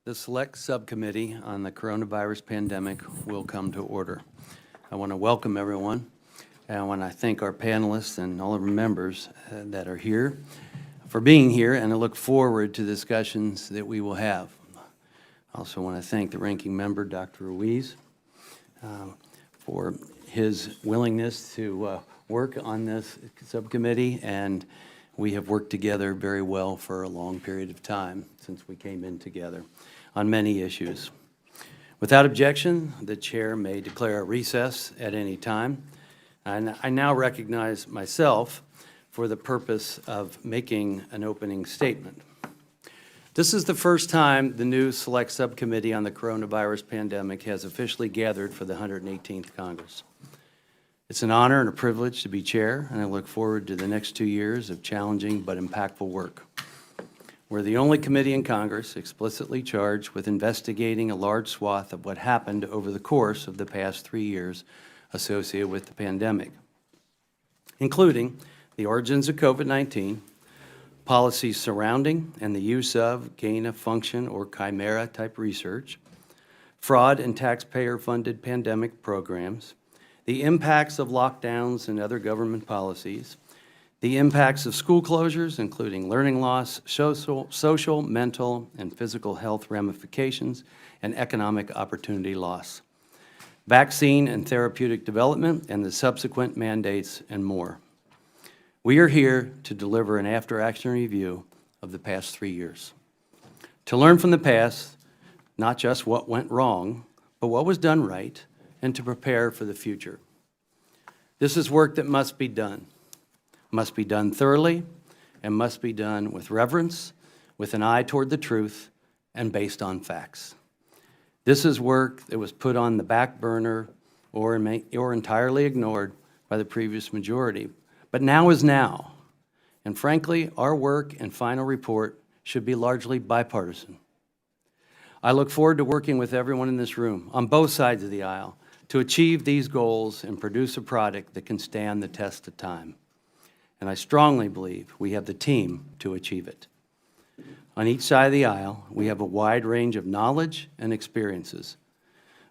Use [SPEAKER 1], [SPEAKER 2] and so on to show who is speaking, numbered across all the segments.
[SPEAKER 1] The Select Subcommittee on the Coronavirus Pandemic will come to order. I want to welcome everyone, and I want to thank our panelists and all of our members that are here for being here, and I look forward to discussions that we will have. I also want to thank the ranking member, Dr. Ruiz, for his willingness to work on this subcommittee, and we have worked together very well for a long period of time since we came in together on many issues. Without objection, the chair may declare a recess at any time. And I now recognize myself for the purpose of making an opening statement. This is the first time the new Select Subcommittee on the Coronavirus Pandemic has officially gathered for the 118th Congress. It's an honor and a privilege to be chair, and I look forward to the next 2 years of challenging but impactful work. We're the only committee in Congress explicitly charged with investigating a large swath of what happened over the course of the past 3 years associated with the pandemic, including the origins of COVID-19, policies surrounding and the use of gain-of-function or chimera-type research, fraud and taxpayer-funded pandemic programs, the impacts of lockdowns and other government policies, the impacts of school closures, including learning loss, social, mental, and physical health ramifications, and economic opportunity loss, vaccine and therapeutic development, and the subsequent mandates, and more. We are here to deliver an after-action review of the past 3 years, to learn from the past, not just what went wrong, but what was done right, and to prepare for the future. This is work that must be done thoroughly, and must be done with reverence, with an eye toward the truth, and based on facts. This is work that was put on the back burner or entirely ignored by the previous majority, but now is now. And frankly, our work and final report should be largely bipartisan. I look forward to working with everyone in this room, on both sides of the aisle, to achieve these goals and produce a product that can stand the test of time. And I strongly believe we have the team to achieve it. On each side of the aisle, we have a wide range of knowledge and experiences.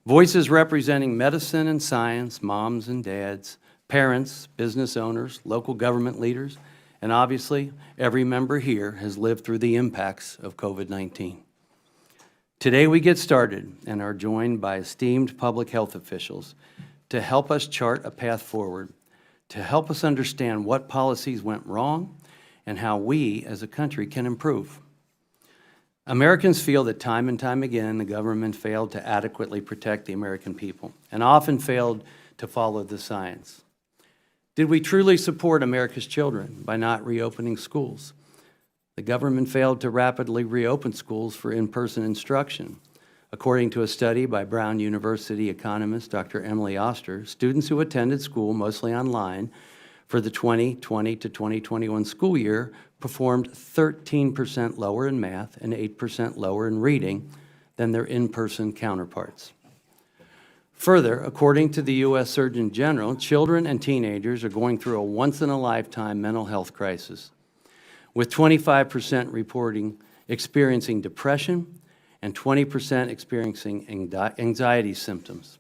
[SPEAKER 1] Voices representing medicine and science, moms and dads, parents, business owners, local government leaders, and obviously, every member here has lived through the impacts of COVID-19. Today we get started and are joined by esteemed public health officials to help us chart a path forward, to help us understand what policies went wrong and how we as a country can improve. Americans feel that time and time again the government failed to adequately protect the American people and often failed to follow the science. Did we truly support America's children by not reopening schools? The government failed to rapidly reopen schools for in-person instruction. According to a study by Brown University economist Dr. Emily Oster, students who attended school mostly online for the 2020 to 2021 school year performed 13% lower in math and 8% lower in reading than their in-person counterparts. Further, according to the U.S. Surgeon General, children and teenagers are going through a once-in-a-lifetime mental health crisis, with 25% reporting experiencing depression and 20% experiencing anxiety symptoms.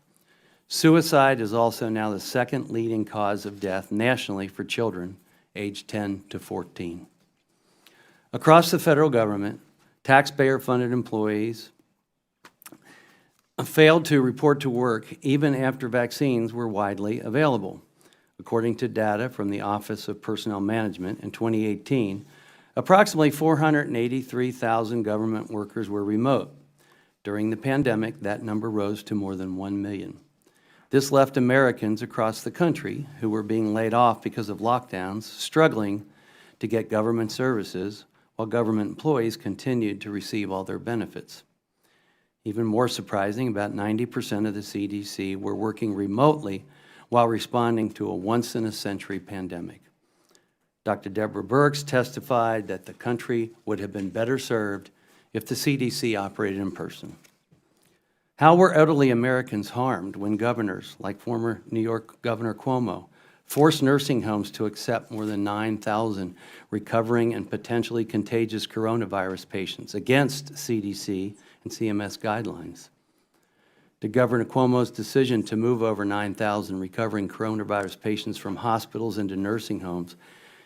[SPEAKER 1] Suicide is also now the second leading cause of death nationally for children aged 10 to 14. Across the federal government, taxpayer-funded employees failed to report to work even after vaccines were widely available. According to data from the Office of Personnel Management in 2018, approximately 483,000 government workers were remote. During the pandemic, that number rose to more than 1 million. This left Americans across the country who were being laid off because of lockdowns struggling to get government services, while government employees continued to receive all their benefits. Even more surprising, about 90% of the CDC were working remotely while responding to a once-in-a-century pandemic. Dr. Deborah Birx testified that the country would have been better served if the CDC operated in person. How were elderly Americans harmed when governors, like former New York Governor Cuomo, forced nursing homes to accept more than 9,000 recovering and potentially contagious coronavirus patients against CDC and CMS guidelines. To Governor Cuomo's decision to move over 9,000 recovering coronavirus patients from hospitals into nursing homes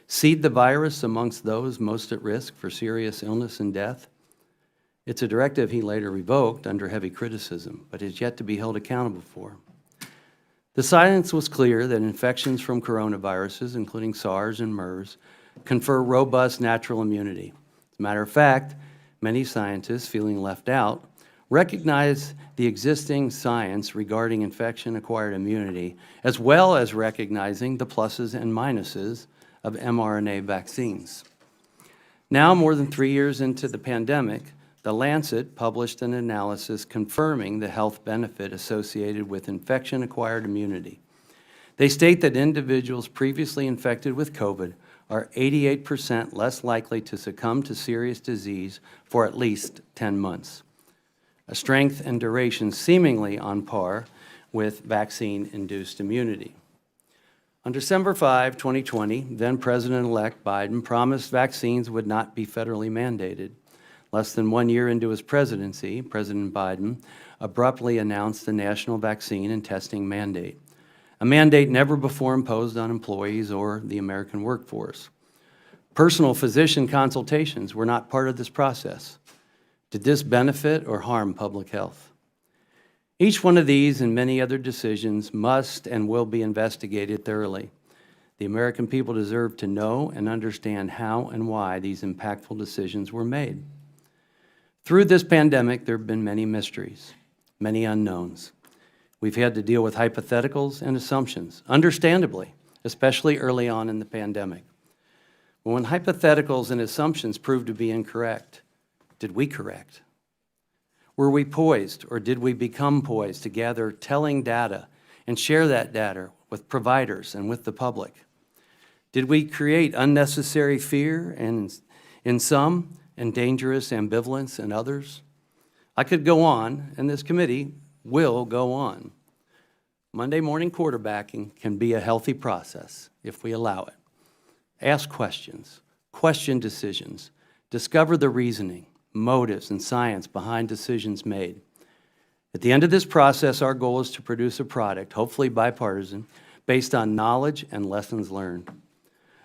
[SPEAKER 1] seed the virus amongst those most at risk for serious illness and death. It's a directive he later revoked under heavy criticism, but is yet to be held accountable for. The science was clear that infections from coronaviruses, including SARS and MERS, confer robust natural immunity. As a matter of fact, many scientists, feeling left out, recognize the existing science regarding infection-acquired immunity, as well as recognizing the pluses and minuses of mRNA vaccines. Now, more than 3 years into the pandemic, The Lancet published an analysis confirming the health benefit associated with infection-acquired immunity. They state that individuals previously infected with COVID are 88% less likely to succumb to serious disease for at least 10 months, a strength and duration seemingly on par with vaccine-induced immunity. On December 5, 2020, then President-elect Biden promised vaccines would not be federally mandated. Less than 1 year into his presidency, President Biden abruptly announced the national vaccine and testing mandate, a mandate never before imposed on employees or the American workforce. Personal physician consultations were not part of this process. Did this benefit or harm public health? Each one of these and many other decisions must and will be investigated thoroughly. The American people deserve to know and understand how and why these impactful decisions were made. Through this pandemic, there have been many mysteries, many unknowns. We've had to deal with hypotheticals and assumptions, understandably, especially early on in the pandemic. But when hypotheticals and assumptions proved to be incorrect, did we correct? Were we poised, or did we become poised to gather telling data and share that data with providers and with the public? Did we create unnecessary fear and, in some, and dangerous ambivalence in others? I could go on, and this committee will go on. Monday morning quarterbacking can be a healthy process if we allow it. Ask questions, question decisions, discover the reasoning, motives, and science behind decisions made. At the end of this process, our goal is to produce a product, hopefully bipartisan, based on knowledge and lessons learned.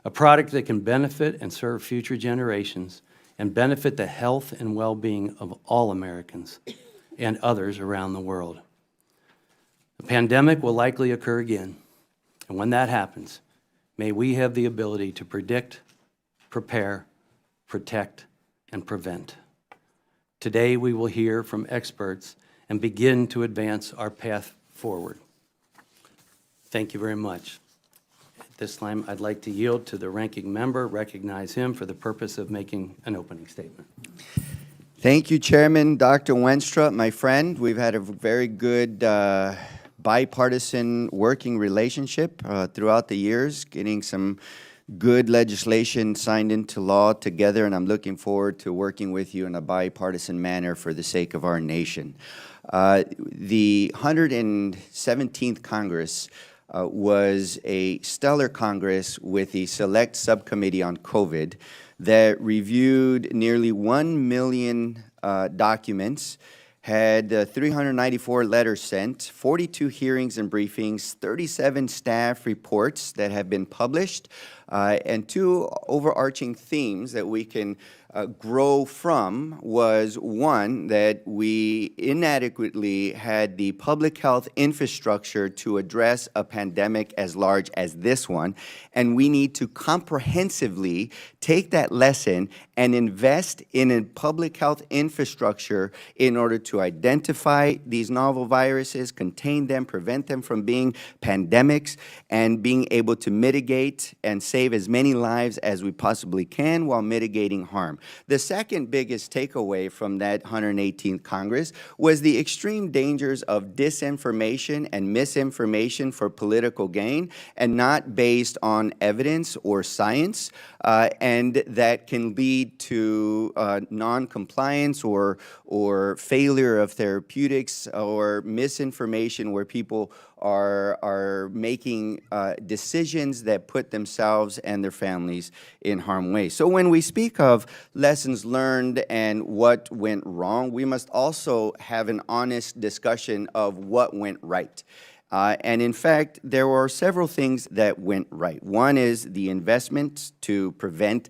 [SPEAKER 1] A product that can benefit and serve future generations and benefit the health and well-being of all Americans and others around the world. The pandemic will likely occur again, and when that happens, may we have the ability to predict, prepare, protect, and prevent. Today, we will hear from experts and begin to advance our path forward. Thank you very much. At this time, I'd like to yield to the ranking member, recognize him for the purpose of making an opening statement.
[SPEAKER 2] Thank you, Chairman Dr. Wenstrup, my friend. We've had a very good bipartisan working relationship throughout the years, getting some good legislation signed into law together, and I'm looking forward to working with you in a bipartisan manner for the sake of our nation. The 117th Congress was a stellar Congress with the Select Subcommittee on COVID that reviewed nearly 1 million documents, had 394 letters sent, 42 hearings and briefings, 37 staff reports that have been published, and two overarching themes that we can grow from was, one, that we inadequately had the public health infrastructure to address a pandemic as large as this one, and we need to comprehensively take that lesson and invest in a public health infrastructure in order to identify these novel viruses, contain them, prevent them from being pandemics, and being able to mitigate and save as many lives as we possibly can while mitigating harm. The second biggest takeaway from that 118th Congress was the extreme dangers of disinformation and misinformation for political gain and not based on evidence or science, and that can lead to non-compliance or failure of therapeutics or misinformation where people are making decisions that put themselves themselves and their families in harm's way. So when we speak of lessons learned and what went wrong, we must also have an honest discussion of what went right. And in fact, there were several things that went right. One is the investment to prevent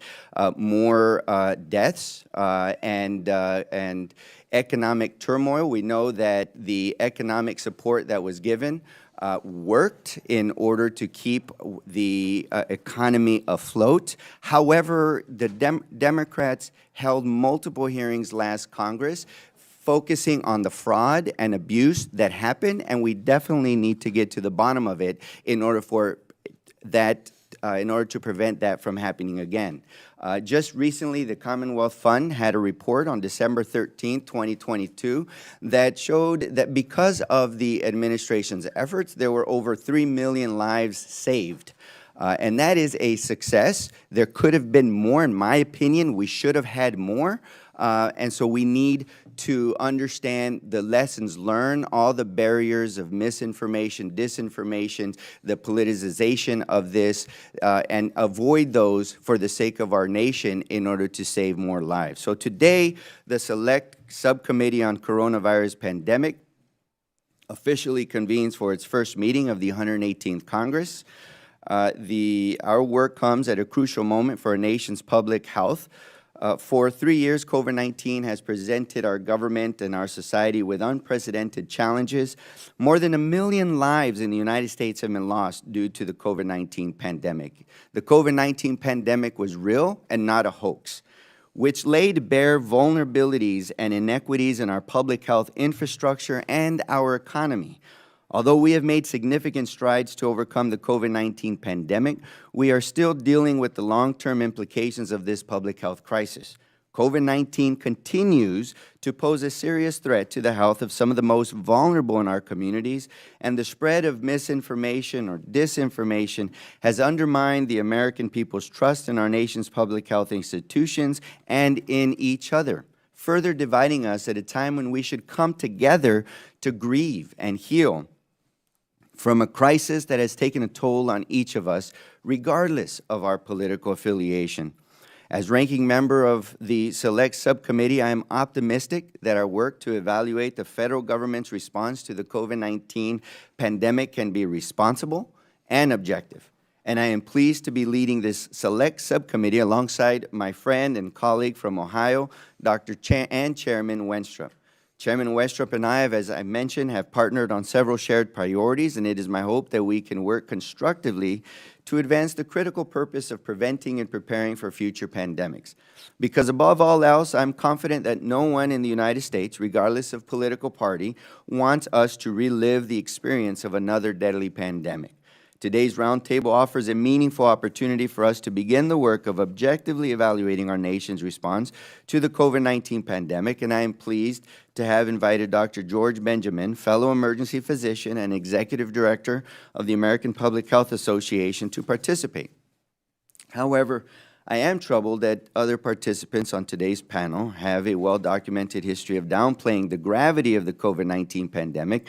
[SPEAKER 2] more deaths and economic turmoil. We know that the economic support that was given worked in order to keep the economy afloat. However, the Democrats held multiple hearings last Congress focusing on the fraud and abuse that happened, and we definitely need to get to the bottom of it in order for that, in order to prevent that from happening again. Just recently, the Commonwealth Fund had a report on December 13, 2022, that showed that because of the administration's efforts, there were over 3 million lives saved. And that is a success. There could have been more, in my opinion. We should have had more. And so we need to understand the lessons learned, all the barriers of misinformation, disinformation, the politicization of this, and avoid those for the sake of our nation in order to save more lives. So today, the Select Subcommittee on Coronavirus Pandemic officially convenes for its first meeting of the 118th Congress. Our work comes at a crucial moment for our nation's public health. For 3 years, COVID-19 has presented our government and our society with unprecedented challenges. More than 1 million lives in the United States have been lost due to the COVID-19 pandemic. The COVID-19 pandemic was real and not a hoax, which laid bare vulnerabilities and inequities in our public health infrastructure and our economy. Although we have made significant strides to overcome the COVID-19 pandemic, we are still dealing with the long-term implications of this public health crisis. COVID-19 continues to pose a serious threat to the health of some of the most vulnerable in our communities, and the spread of misinformation or disinformation has undermined the American people's trust in our nation's public health institutions and in each other, further dividing us at a time when we should come together to grieve and heal from a crisis that has taken a toll on each of us, regardless of our political affiliation. As ranking member of the Select Subcommittee, I am optimistic that our work to evaluate the federal government's response to the COVID-19 pandemic can be responsible and objective. And I am pleased to be leading this Select Subcommittee alongside my friend and colleague from Ohio, Dr. and Chairman Wenstrup. Chairman Wenstrup and I, as I mentioned, have partnered on several shared priorities, and it is my hope that we can work constructively to advance the critical purpose of preventing and preparing for future pandemics. Because above all else, I'm confident that no one in the United States, regardless of political party, wants us to relive the experience of another deadly pandemic. Today's roundtable offers a meaningful opportunity for us to begin the work of objectively evaluating our nation's response to the COVID-19 pandemic, and I am pleased to have invited Dr. George Benjamin, fellow emergency physician and executive director of the American Public Health Association, to participate. However, I am troubled that other participants on today's panel have a well-documented history of downplaying the gravity of the COVID-19 pandemic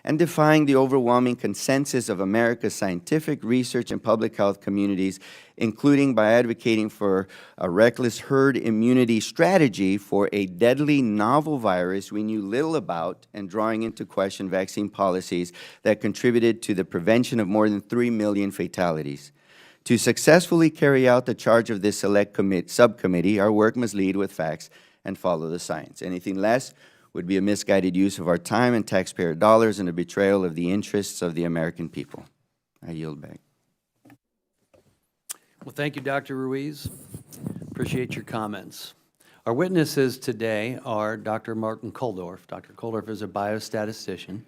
[SPEAKER 2] and defying the overwhelming consensus of America's scientific research and public health communities, including by advocating for a reckless herd immunity strategy for a deadly novel virus we knew little about, and drawing into question vaccine policies that contributed to the prevention of more than 3 million fatalities. To successfully carry out the charge of this Select Subcommittee, our work must lead with facts and follow the science. Anything less would be a misguided use of our time and taxpayer dollars and a betrayal of the interests of the American people. I yield back.
[SPEAKER 1] Well, thank you, Dr. Ruiz. Appreciate your comments. Our witnesses today are Dr. Martin Kulldorff. Dr. Kulldorff is a biostatistician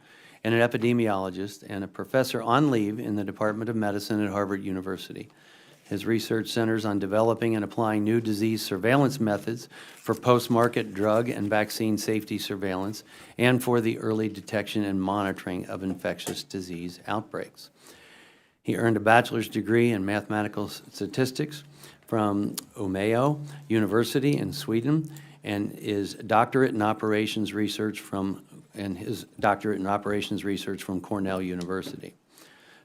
[SPEAKER 1] and an epidemiologist and a professor on leave in the Department of Medicine at Harvard University. His research centers on developing and applying new disease surveillance methods for post-market drug and vaccine safety surveillance and for the early detection and monitoring of infectious disease outbreaks. He earned a bachelor's degree in mathematical statistics from Umeå University in Sweden and his doctorate in operations research from Cornell University.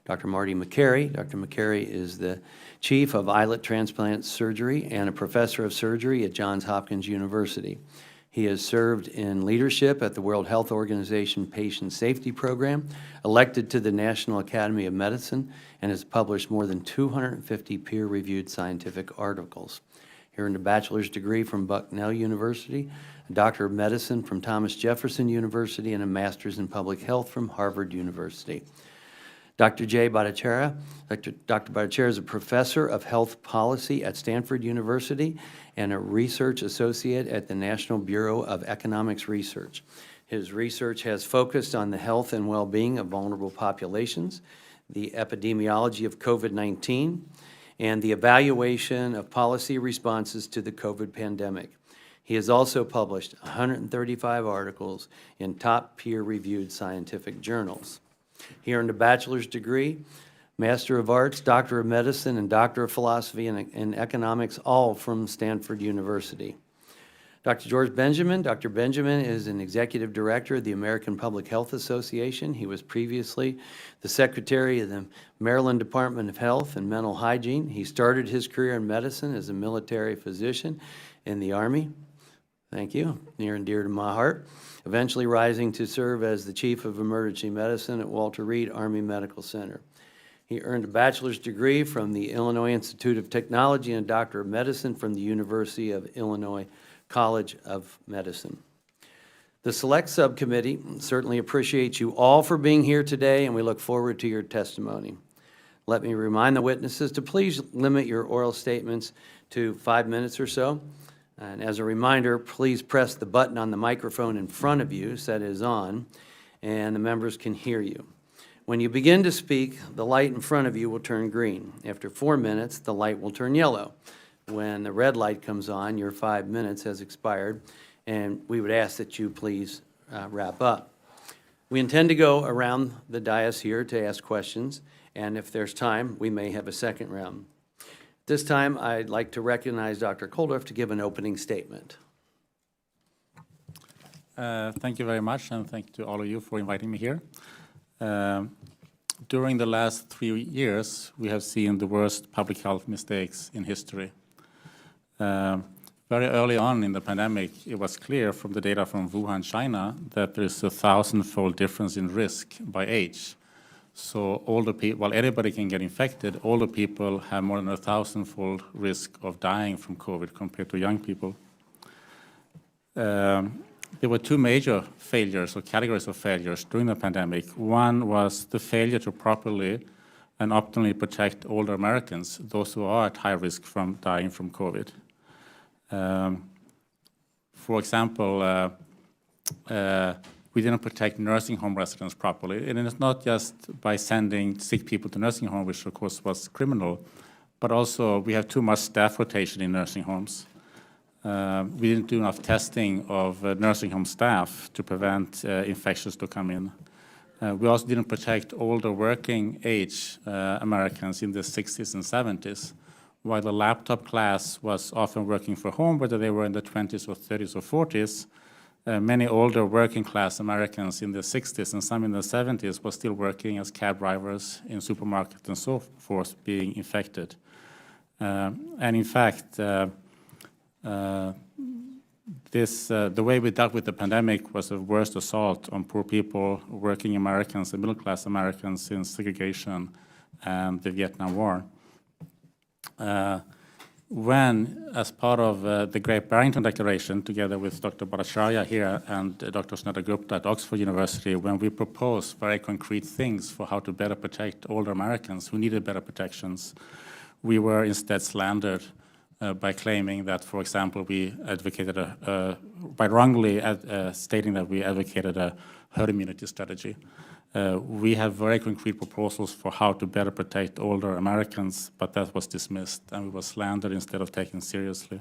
[SPEAKER 1] Dr. Marty Makary. Dr. Makary is the Chief of Islet Transplant Surgery and a Professor of Surgery at Johns Hopkins University. He has served in leadership at the World Health Organization Patient Safety Program, elected to the National Academy of Medicine, and has published more than 250 peer-reviewed scientific articles. He earned a bachelor's degree from Bucknell University, a doctor of medicine from Thomas Jefferson University, and a master's in public health from Harvard University. Dr. J. Bhattacharya. Dr. Bhattacharya is a professor of health policy at Stanford University and a research associate at the National Bureau of Economics Research. His research has focused on the health and well-being of vulnerable populations, the epidemiology of COVID-19, and the evaluation of policy responses to the COVID pandemic. He has also published 135 articles in top peer-reviewed scientific journals. He earned a bachelor's degree, Master of Arts, Doctor of Medicine, and Doctor of Philosophy in Economics, all from Stanford University. Dr. George Benjamin. Dr. Benjamin is an Executive Director of the American Public Health Association. He was previously the Secretary of the Maryland Department of Health and Mental Hygiene. He started his career in medicine as a military physician in the Army. Thank you, near and dear to my heart. Eventually rising to serve as the Chief of Emergency Medicine at Walter Reed Army Medical Center. He earned a bachelor's degree from the Illinois Institute of Technology and a Doctor of Medicine from the University of Illinois College of Medicine. The Select Subcommittee certainly appreciates you all for being here today, and we look forward to your testimony. Let me remind the witnesses to please limit your oral statements to 5 minutes or so. And as a reminder, please press the button on the microphone in front of you, so that it is on, and the members can hear you. When you begin to speak, the light in front of you will turn green. After 4 minutes, the light will turn yellow. When the red light comes on, your 5 minutes has expired, and we would ask that you please wrap up. We intend to go around the dais here to ask questions, and if there's time, we may have a second round. This time, I'd like to recognize Dr. Kulldorff to give an opening statement.
[SPEAKER 3] Thank you very much, and thank you to all of you for inviting me here. During the last 3 years, we have seen the worst public health mistakes in history. Very early on in the pandemic, it was clear from the data from Wuhan, China, that there is a 1,000-fold difference in risk by age. So older people, while anybody can get infected, older people have more than a 1,000-fold risk of dying from COVID compared to young people. There were two major failures or categories of failures during the pandemic. One was the failure to properly and optimally protect older Americans, those who are at high risk from dying from COVID. For example, we didn't protect nursing home residents properly. And it's not just by sending sick people to nursing home, which of course was criminal, but also we have too much staff rotation in nursing homes. We didn't do enough testing of nursing home staff to prevent infections to come in. We also didn't protect older working age Americans in the 60s and 70s, while the laptop class was often working from home, whether they were in the 20s or 30s or 40s. Many older working class Americans in the 60s and some in the 70s were still working as cab drivers in supermarkets and so forth, being infected. And in fact, the way we dealt with the pandemic was the worst assault on poor people, working Americans and middle-class Americans since segregation and the Vietnam War. When, as part of the Great Barrington Declaration, together with Dr. Bhattacharya here and Dr. Snedda Gupta at Oxford University, when we proposed very concrete things for how to better protect older Americans who needed better protections, we were instead slandered by claiming that, for example, we advocated by wrongly stating that we advocated a herd immunity strategy. We have very concrete proposals for how to better protect older Americans, but that was dismissed and we were slandered instead of taken seriously.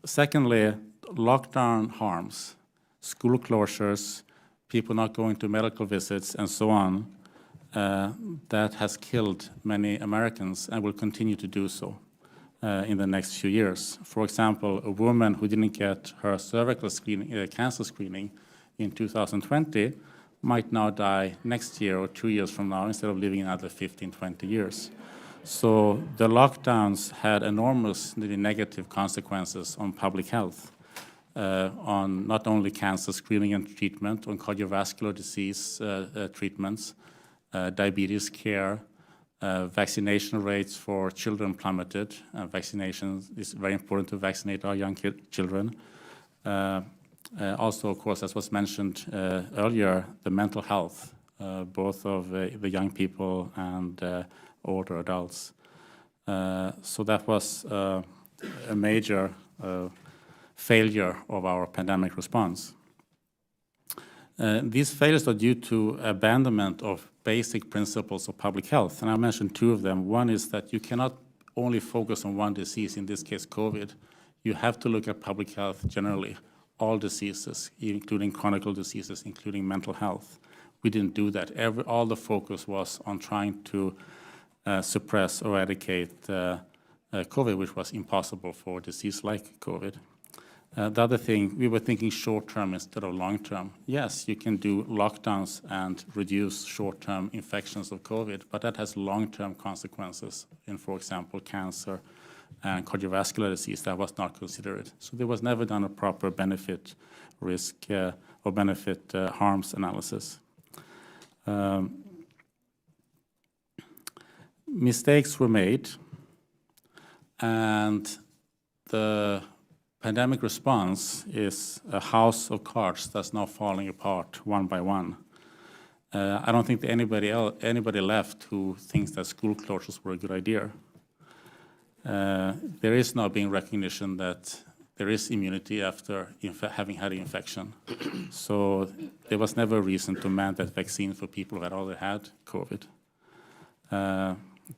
[SPEAKER 3] Secondly, lockdown harms, school closures, people not going to medical visits and so on, that has killed many Americans and will continue to do so in the next few years. For example, a woman who didn't get her cervical cancer screening in 2020 might now die next year or 2 years from now instead of living another 15, 20 years. So the lockdowns had enormous negative consequences on public health, on not only cancer screening and treatment, on cardiovascular disease treatments, diabetes care, vaccination rates for children plummeted. Vaccination is very important to vaccinate our young children. Also, of course, as was mentioned earlier, the mental health, both of the young people and older adults. So that was a major failure of our pandemic response. These failures are due to abandonment of basic principles of public health, and I mentioned two of them. One is that you cannot only focus on one disease, in this case COVID. You have to look at public health generally, all diseases, including chronic diseases, including mental health. We didn't do that. All the focus was on trying to suppress or eradicate COVID, which was impossible for a disease like COVID. The other thing, we were thinking short-term instead of long-term. Yes, you can do lockdowns and reduce short-term infections of COVID, but that has long-term consequences in, for example, cancer and cardiovascular disease. That was not considered. So there was never done a proper benefit risk or benefit harms analysis. Mistakes were made, and the pandemic response is a house of cards that's now falling apart one by one. I don't think that anybody left who thinks that school closures were a good idea. There is now being recognition that there is immunity after having had the infection. So there was never a reason to mandate vaccine for people who had already had COVID.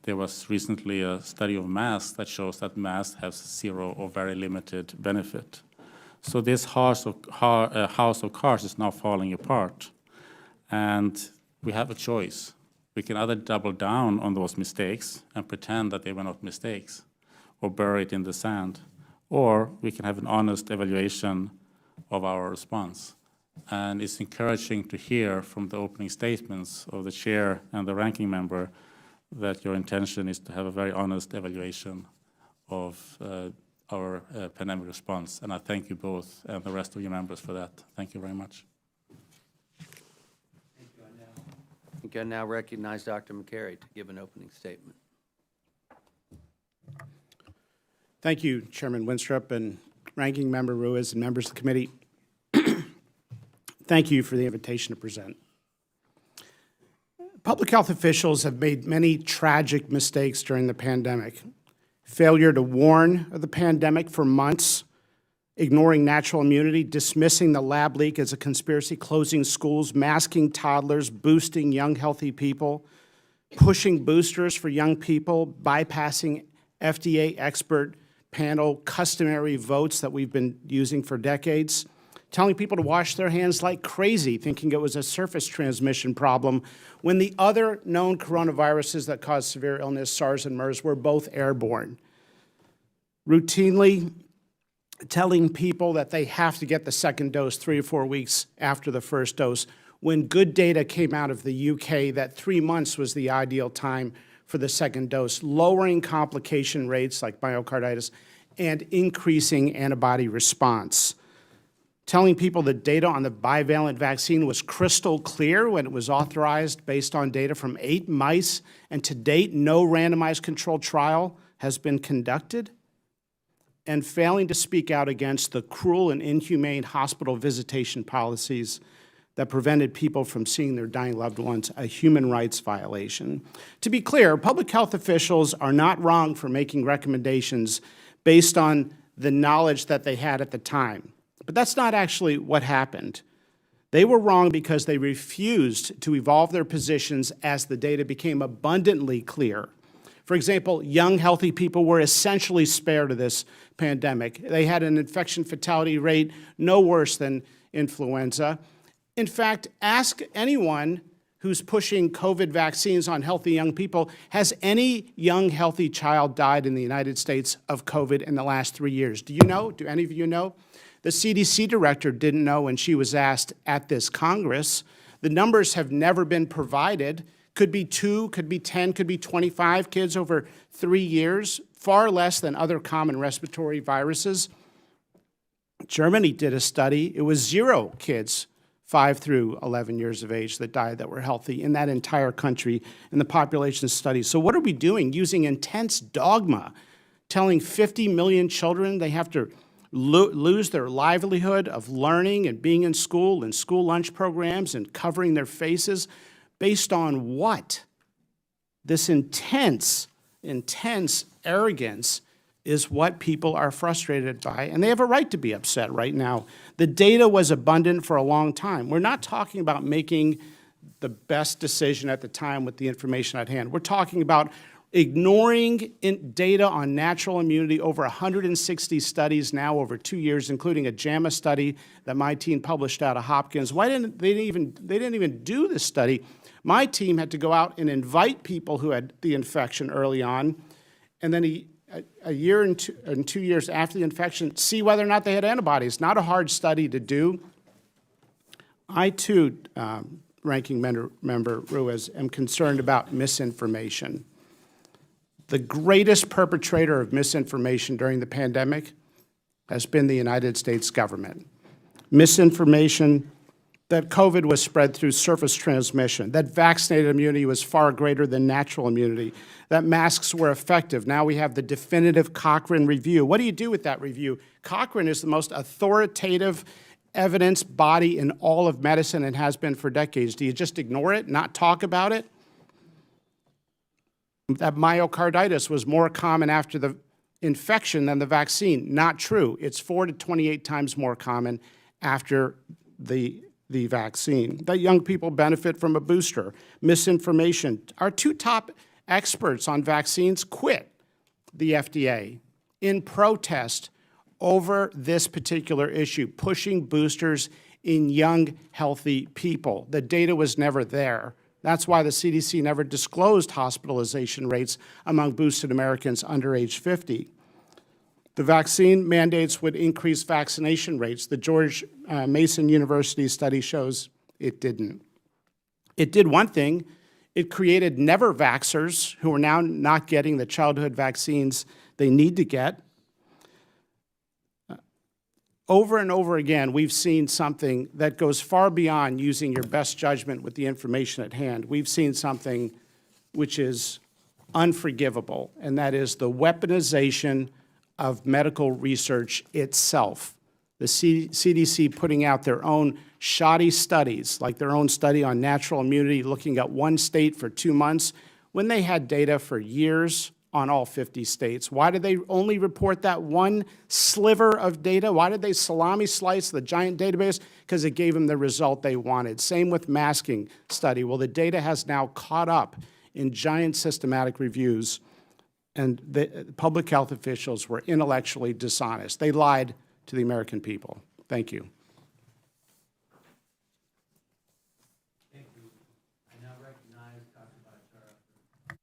[SPEAKER 3] There was recently a study of masks that shows that masks have zero or very limited benefit. So this house of cards is now falling apart. And we have a choice. We can either double down on those mistakes and pretend that they were not mistakes, or bury it in the sand, or we can have an honest evaluation of our response. And it's encouraging to hear from the opening statements of the chair and the ranking member that your intention is to have a very honest evaluation of our pandemic response. And I thank you both and the rest of your members for that. Thank you very much.
[SPEAKER 1] I think I now recognize Dr. Makary to give an opening statement.
[SPEAKER 4] Thank you, Chairman Winstrup and Ranking Member Ruiz and members of the committee. Thank you for the invitation to present. Public health officials have made many tragic mistakes during the pandemic. Failure to warn of the pandemic for months, ignoring natural immunity, dismissing the lab leak as a conspiracy, closing schools, masking toddlers, boosting young, healthy people, pushing boosters for young people, bypassing FDA expert panel customary votes that we've been using for decades, telling people to wash their hands like crazy, thinking it was a surface transmission problem, when the other known coronaviruses that cause severe illness, SARS and MERS, were both airborne. Routinely telling people that they have to get the second dose 3 or 4 weeks after the first dose, when good data came out of the UK that 3 months was the ideal time for the second dose, lowering complication rates like myocarditis and increasing antibody response. Telling people that data on the bivalent vaccine was crystal clear when it was authorized based on data from 8 mice, and to date, no randomized controlled trial has been conducted, and failing to speak out against the cruel and inhumane hospital visitation policies that prevented people from seeing their dying loved ones, a human rights violation. To be clear, public health officials are not wrong for making recommendations based on the knowledge that they had at the time. But that's not actually what happened. They were wrong because they refused to evolve their positions as the data became abundantly clear. For example, young, healthy people were essentially spared of this pandemic. They had an infection fatality rate no worse than influenza. In fact, ask anyone who's pushing COVID vaccines on healthy young people, has any young, healthy child died in the United States of COVID in the last 3 years? Do you know? Do any of you know? The CDC director didn't know when she was asked at this Congress. The numbers have never been provided. Could be 2, could be 10, could be 25 kids over 3 years, far less than other common respiratory viruses. Germany did a study. It was 0 kids 5 through 11 years of age that died that were healthy in that entire country in the population study. So what are we doing? Using intense dogma, telling 50 million children they have to lose their livelihood of learning and being in school and school lunch programs and covering their faces. Based on what? This intense arrogance is what people are frustrated by, and they have a right to be upset right now. The data was abundant for a long time. We're not talking about making the best decision at the time with the information at hand. We're talking about ignoring data on natural immunity, over 160 studies now over 2 years, including a JAMA study that my team published out of Hopkins. They didn't even do this study. My team had to go out and invite people who had the infection early on, and then a year and 2 years after the infection, see whether or not they had antibodies. Not a hard study to do. I, too, Ranking Member Ruiz, am concerned about misinformation. The greatest perpetrator of misinformation during the pandemic has been the United States government. Misinformation that COVID was spread through surface transmission, that vaccinated immunity was far greater than natural immunity, that masks were effective. Now we have the definitive Cochrane review. What do you do with that review? Cochrane is the most authoritative evidence body in all of medicine and has been for decades. Do you just ignore it, not talk about it? That myocarditis was more common after the infection than the vaccine. Not true. It's 4 to 28 times more common after the vaccine. That young people benefit from a booster. Misinformation. Our 2 top experts on vaccines quit the FDA in protest over this particular issue, pushing boosters in young, healthy people. The data was never there. That's why the CDC never disclosed hospitalization rates among boosted Americans under age 50. The vaccine mandates would increase vaccination rates. The George Mason University study shows it didn't. It did one thing. It created never-vaxxers who are now not getting the childhood vaccines they need to get. Over and over again, we've seen something that goes far beyond using your best judgment with the information at hand. We've seen something which is unforgivable, and that is the weaponization of medical research itself. The CDC putting out their own shoddy studies, like their own study on natural immunity, looking at one state for 2 months, when they had data for years on all 50 states. Why did they only report that one sliver of data? Why did they salami slice the giant database? Because it gave them the result they wanted. Same with masking study. Well, the data has now caught up in giant systematic reviews, and the public health officials were intellectually dishonest. They lied to the American people. Thank you.
[SPEAKER 1] Thank you. I now recognize Dr. Bhattacharya.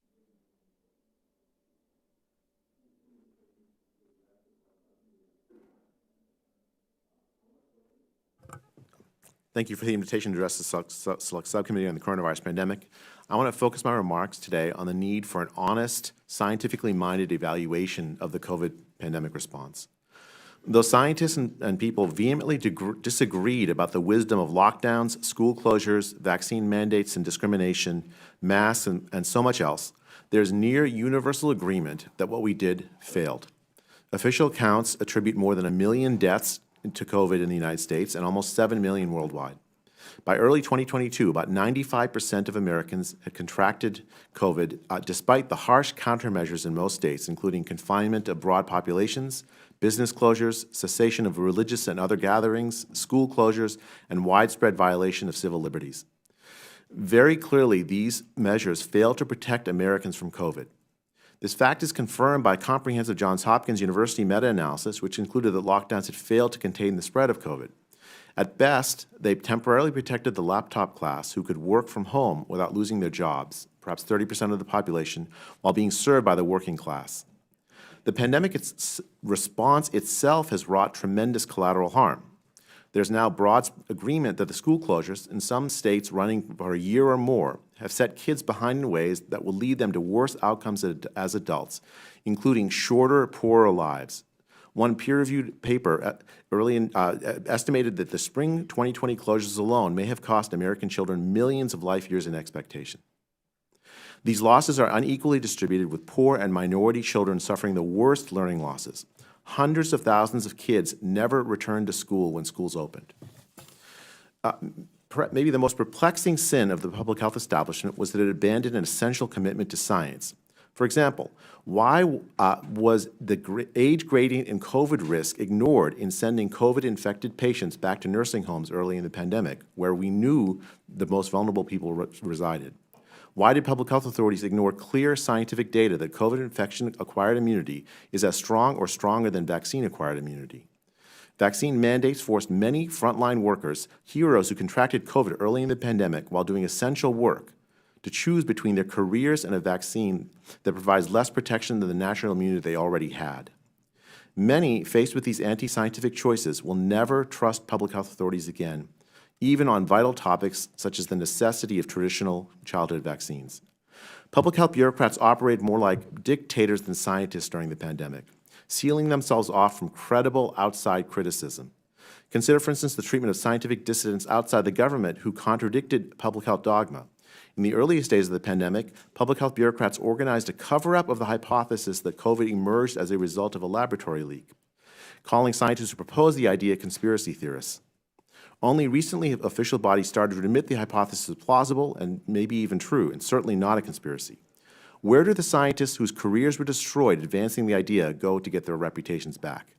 [SPEAKER 5] Thank you for the invitation to address the Select Subcommittee on the coronavirus pandemic. I want to focus my remarks today on the need for an honest, scientifically minded evaluation of the COVID pandemic response. Though scientists and people vehemently disagreed about the wisdom of lockdowns, school closures, vaccine mandates and discrimination, masks, and so much else, there's near universal agreement that what we did failed. Official accounts attribute more than 1 million deaths to COVID in the United States and almost 7 million worldwide. By early 2022, about 95% of Americans had contracted COVID despite the harsh countermeasures in most states, including confinement of broad populations, business closures, cessation of religious and other gatherings, school closures, and widespread violation of civil liberties. Very clearly, these measures failed to protect Americans from COVID. This fact is confirmed by comprehensive Johns Hopkins University meta-analysis, which concluded that lockdowns had failed to contain the spread of COVID. At best, they temporarily protected the laptop class who could work from home without losing their jobs, perhaps 30% of the population, while being served by the working class. The pandemic response itself has wrought tremendous collateral harm. There's now broad agreement that the school closures, in some states running for a year or more, have set kids behind in ways that will lead them to worse outcomes as adults, including shorter, poorer lives. One peer-reviewed paper estimated that the spring 2020 closures alone may have cost American children millions of life years in expectation. These losses are unequally distributed, with poor and minority children suffering the worst learning losses. Hundreds of thousands of kids never returned to school when schools opened. Maybe the most perplexing sin of the public health establishment was that it abandoned an essential commitment to science. For example, why was the age gradient in COVID risk ignored in sending COVID-infected patients back to nursing homes early in the pandemic, where we knew the most vulnerable people resided? Why did public health authorities ignore clear scientific data that COVID infection-acquired immunity is as strong or stronger than vaccine-acquired immunity? Vaccine mandates forced many frontline workers, heroes who contracted COVID early in the pandemic while doing essential work, to choose between their careers and a vaccine that provides less protection than the natural immunity they already had. Many, faced with these anti-scientific choices, will never trust public health authorities again, even on vital topics such as the necessity of traditional childhood vaccines. Public health bureaucrats operate more like dictators than scientists during the pandemic, sealing themselves off from credible outside criticism. Consider, for instance, the treatment of scientific dissidents outside the government who contradicted public health dogma. In the earliest days of the pandemic, public health bureaucrats organized a cover-up of the hypothesis that COVID emerged as a result of a laboratory leak, calling scientists who proposed the idea conspiracy theorists. Only recently have official bodies started to admit the hypothesis is plausible and maybe even true, and certainly not a conspiracy. Where do the scientists whose careers were destroyed advancing the idea go to get their reputations back?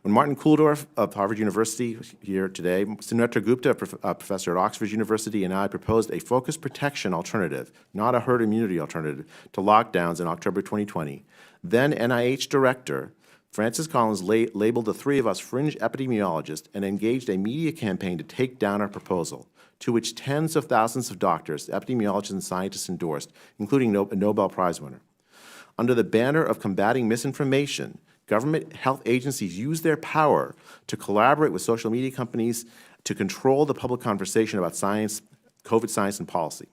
[SPEAKER 5] When Martin Kulldorff of Harvard University here today, Sunetra Gupta, a professor at Oxford University, and I proposed a focused protection alternative, not a herd immunity alternative, to lockdowns in October 2020, then NIH director Francis Collins labeled the three of us fringe epidemiologists and engaged a media campaign to take down our proposal, to which tens of thousands of doctors, epidemiologists, and scientists endorsed, including a Nobel Prize winner. Under the banner of combating misinformation, government health agencies use their power to collaborate with social media companies to control the public conversation about science, COVID science, and policy.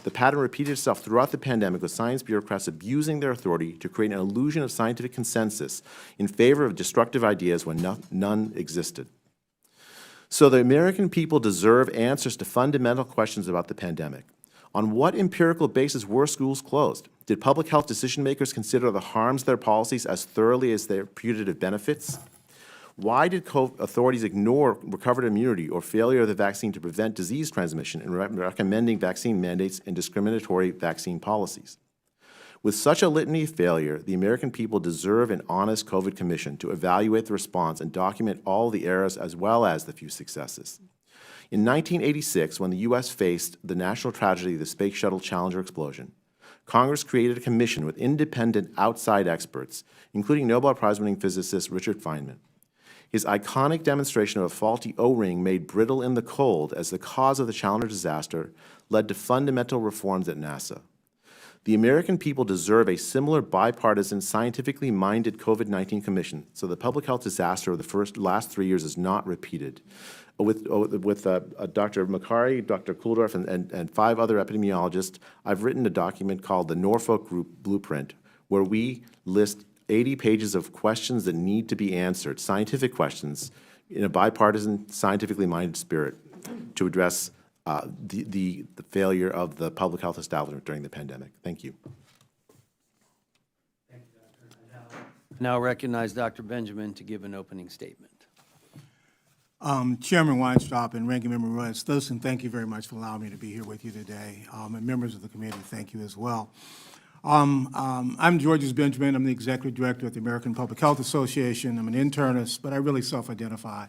[SPEAKER 5] The pattern repeated itself throughout the pandemic, with science bureaucrats abusing their authority to create an illusion of scientific consensus in favor of destructive ideas when none existed. So the American people deserve answers to fundamental questions about the pandemic. On what empirical basis were schools closed? Did public health decision makers consider the harms of their policies as thoroughly as their putative benefits? Why did authorities ignore recovered immunity or failure of the vaccine to prevent disease transmission in recommending vaccine mandates and discriminatory vaccine policies? With such a litany of failure, the American people deserve an honest COVID commission to evaluate the response and document all the errors as well as the few successes. In 1986, when the U.S. faced the national tragedy of the Space Shuttle Challenger explosion, Congress created a commission with independent outside experts, including Nobel Prize-winning physicist Richard Feynman. His iconic demonstration of a faulty O-ring made brittle in the cold as the cause of the Challenger disaster led to fundamental reforms at NASA. The American people deserve a similar bipartisan, scientifically minded COVID-19 commission so the public health disaster of the last 3 years is not repeated. With Dr. Makary, Dr. Kulldorff, and 5 other epidemiologists, I've written a document called the Norfolk Group Blueprint, where we list 80 pages of questions that need to be answered, scientific questions, in a bipartisan, scientifically minded spirit to address the failure of the public health establishment during the pandemic. Thank you.
[SPEAKER 1] Thank you, Dr. I now recognize Dr. Benjamin to give an opening statement.
[SPEAKER 6] Chairman Weintraub and Ranking Member Reyes, listen, thank you very much for allowing me to be here with you today. And members of the committee, thank you as well. I'm Georges Benjamin. I'm the Executive Director at the American Public Health Association. I'm an internist, but I really self-identify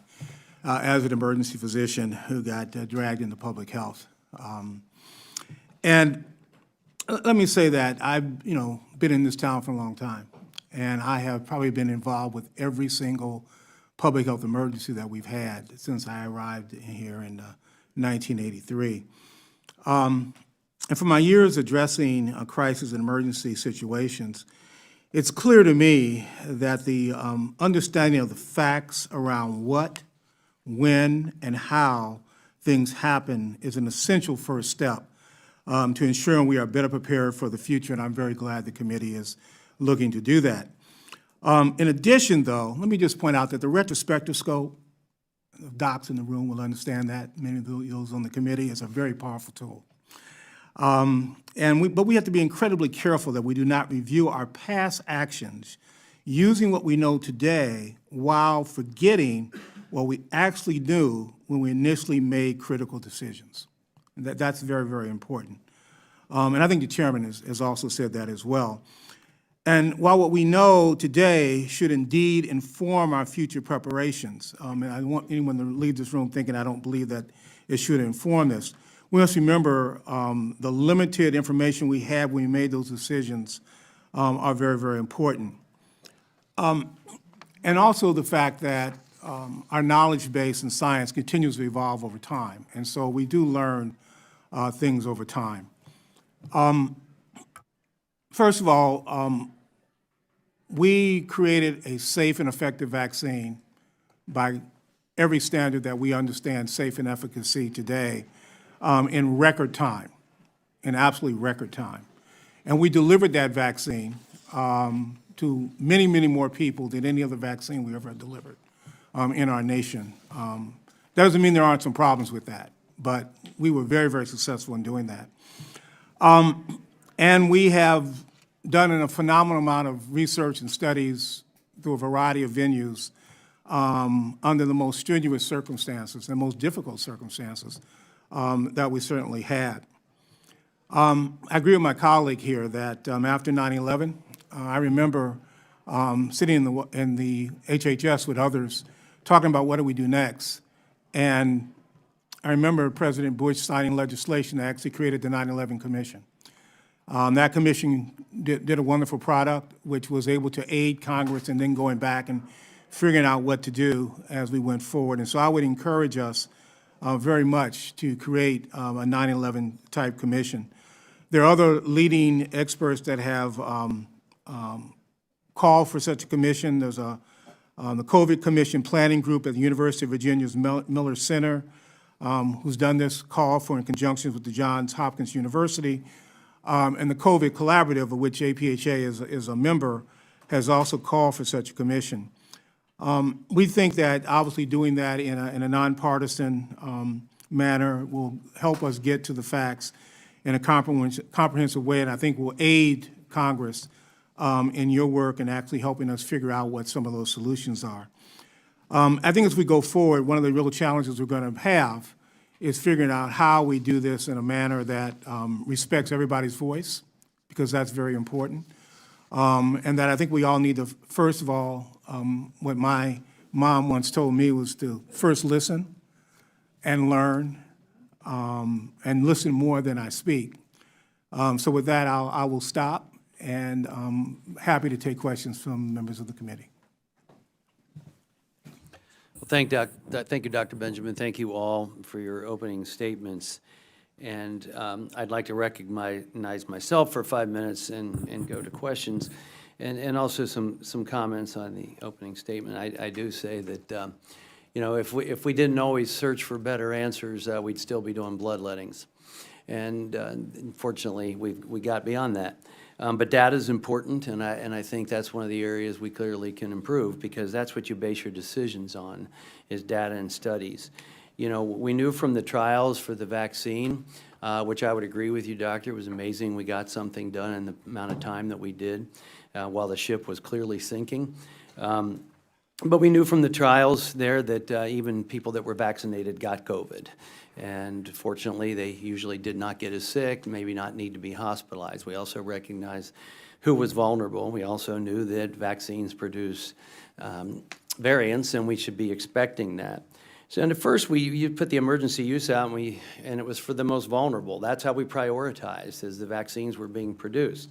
[SPEAKER 6] as an emergency physician who got dragged into public health. And let me say that I've been in this town for a long time, and I have probably been involved with every single public health emergency that we've had since I arrived here in 1983. And for my years addressing crisis and emergency situations, it's clear to me that the understanding of the facts around what, when and how things happen is an essential first step to ensuring we are better prepared for the future, and I'm very glad the committee is looking to do that. In addition, though, let me just point out that the retrospective scope, docs in the room will understand that, many of those on the committee, is a very powerful tool. But we have to be incredibly careful that we do not review our past actions using what we know today while forgetting what we actually knew when we initially made critical decisions. That's very, very important. And I think the chairman has also said that as well. And while what we know today should indeed inform our future preparations, and I don't want anyone to leave this room thinking I don't believe that it should inform this, we must remember the limited information we had when we made those decisions are very, very important. And also the fact that our knowledge base in science continues to evolve over time, and so we do learn things over time. First of all, we created a safe and effective vaccine by every standard that we understand safe and efficacy today in record time, in absolutely record time. And we delivered that vaccine to many, many more people than any other vaccine we ever had delivered in our nation. That doesn't mean there aren't some problems with that, but we were very, very successful in doing that. And we have done a phenomenal amount of research and studies through a variety of venues under the most strenuous circumstances and most difficult circumstances that we certainly had. I agree with my colleague here that after 9/11, I remember sitting in the HHS with others talking about what do we do next. And I remember President Bush signing legislation that actually created the 9/11 Commission. That commission did a wonderful product, which was able to aid Congress and then going back and figuring out what to do as we went forward. And so I would encourage us very much to create a 9/11 type commission. There are other leading experts that have called for such a commission. There's the COVID Commission Planning Group at the University of Virginia's Miller Center, who's done this call for in conjunction with the Johns Hopkins University. And the COVID Collaborative, of which APHA is a member, has also called for such a commission. We think that obviously doing that in a nonpartisan manner will help us get to the facts in a comprehensive way, and I think will aid Congress in your work and actually helping us figure out what some of those solutions are. I think as we go forward, one of the real challenges we're going to have is figuring out how we do this in a manner that respects everybody's voice, because that's very important. And that I think we all need to, first of all, what my mom once told me was to first listen and learn and listen more than I speak. So with that, I will stop, and I'm happy to take questions from members of the committee.
[SPEAKER 1] Well, thank you, Dr. Benjamin. Thank you all for your opening statements. And I'd like to recognize myself for 5 minutes and go to questions, and also some comments on the opening statement. I do say that, you know, if we didn't always search for better answers, we'd still be doing bloodlettings. And unfortunately, we got beyond that. But data is important, and I think that's one of the areas we clearly can improve, because that's what you base your decisions on, is data and studies. You know, we knew from the trials for the vaccine, which I would agree with you, Doctor, it was amazing we got something done in the amount of time that we did while the ship was clearly sinking. But we knew from the trials there that even people that were vaccinated got COVID. And fortunately, they usually did not get as sick, maybe not need to be hospitalized. We also recognized who was vulnerable. We also knew that vaccines produce variants, and we should be expecting that. So at first, you put the emergency use out, and it was for the most vulnerable. That's how we prioritized as the vaccines were being produced.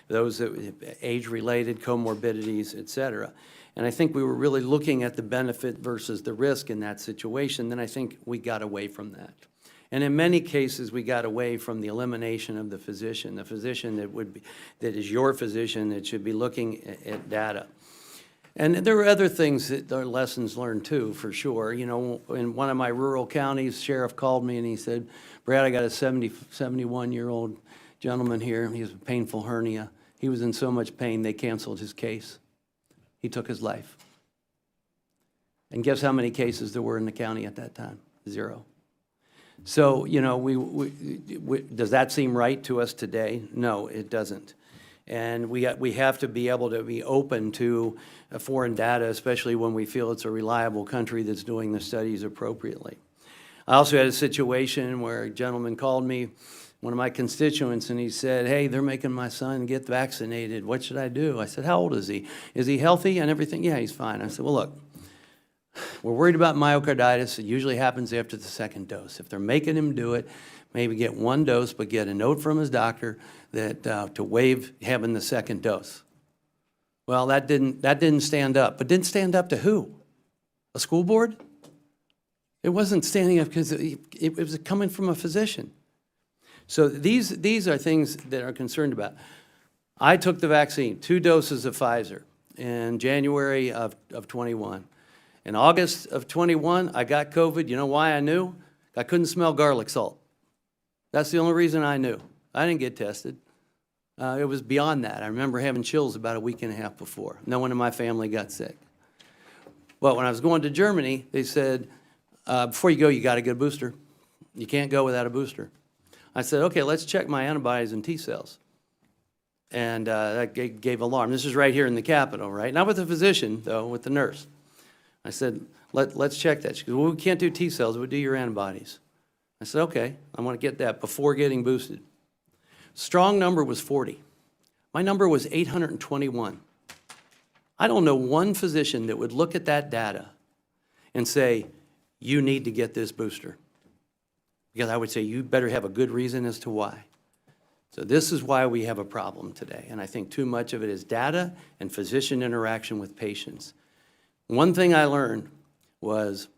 [SPEAKER 1] Those that age-related comorbidities, et cetera. And I think we were really looking at the benefit versus the risk in that situation. Then I think we got away from that. And in many cases, we got away from the elimination of the physician that is your physician that should be looking at data. And there were other things that are lessons learned too, for sure. You know, in one of my rural counties, sheriff called me and he said, Brad, I got a 71-year-old gentleman here. He has a painful hernia. He was in so much pain, they canceled his case. He took his life. And guess how many cases there were in the county at that time? 0. So, you know, does that seem right to us today? No, it doesn't. And we have to be able to be open to foreign data, especially when we feel it's a reliable country that's doing the studies appropriately. I also had a situation where a gentleman called me, one of my constituents, and he said, hey, they're making my son get vaccinated. What should I do? I said, how old is he? Is he healthy and everything? Yeah, he's fine. I said, well, look, we're worried about myocarditis. It usually happens after the second dose. If they're making him do it, maybe get 1 dose, but get a note from his doctor that to waive having the second dose. Well, that didn't stand up. But didn't stand up to who? A school board? It wasn't standing up because it was coming from a physician. So these are things that are concerned about. I took the vaccine, 2 doses of Pfizer in January of 21. In August of 21, I got COVID. You know why I knew? I couldn't smell garlic salt. That's the only reason I knew. I didn't get tested. It was beyond that. I remember having chills about a week and a half before. No one in my family got sick. But when I was going to Germany, they said, before you go, you got to get a booster. You can't go without a booster. I said, okay, let's check my antibodies and T cells. And that gave alarm. This is right here in the Capitol, right? Not with the physician, though, with the nurse. I said, let's check that. She goes, well, we can't do T cells, we'll do your antibodies. I said, okay, I want to get that before getting boosted. Strong number was 40. My number was 821. I don't know one physician that would look at that data and say, you need to get this booster. Because I would say, you better have a good reason as to why. So this is why we have a problem today. And I think too much of it is data and physician interaction with patients. One thing I learned was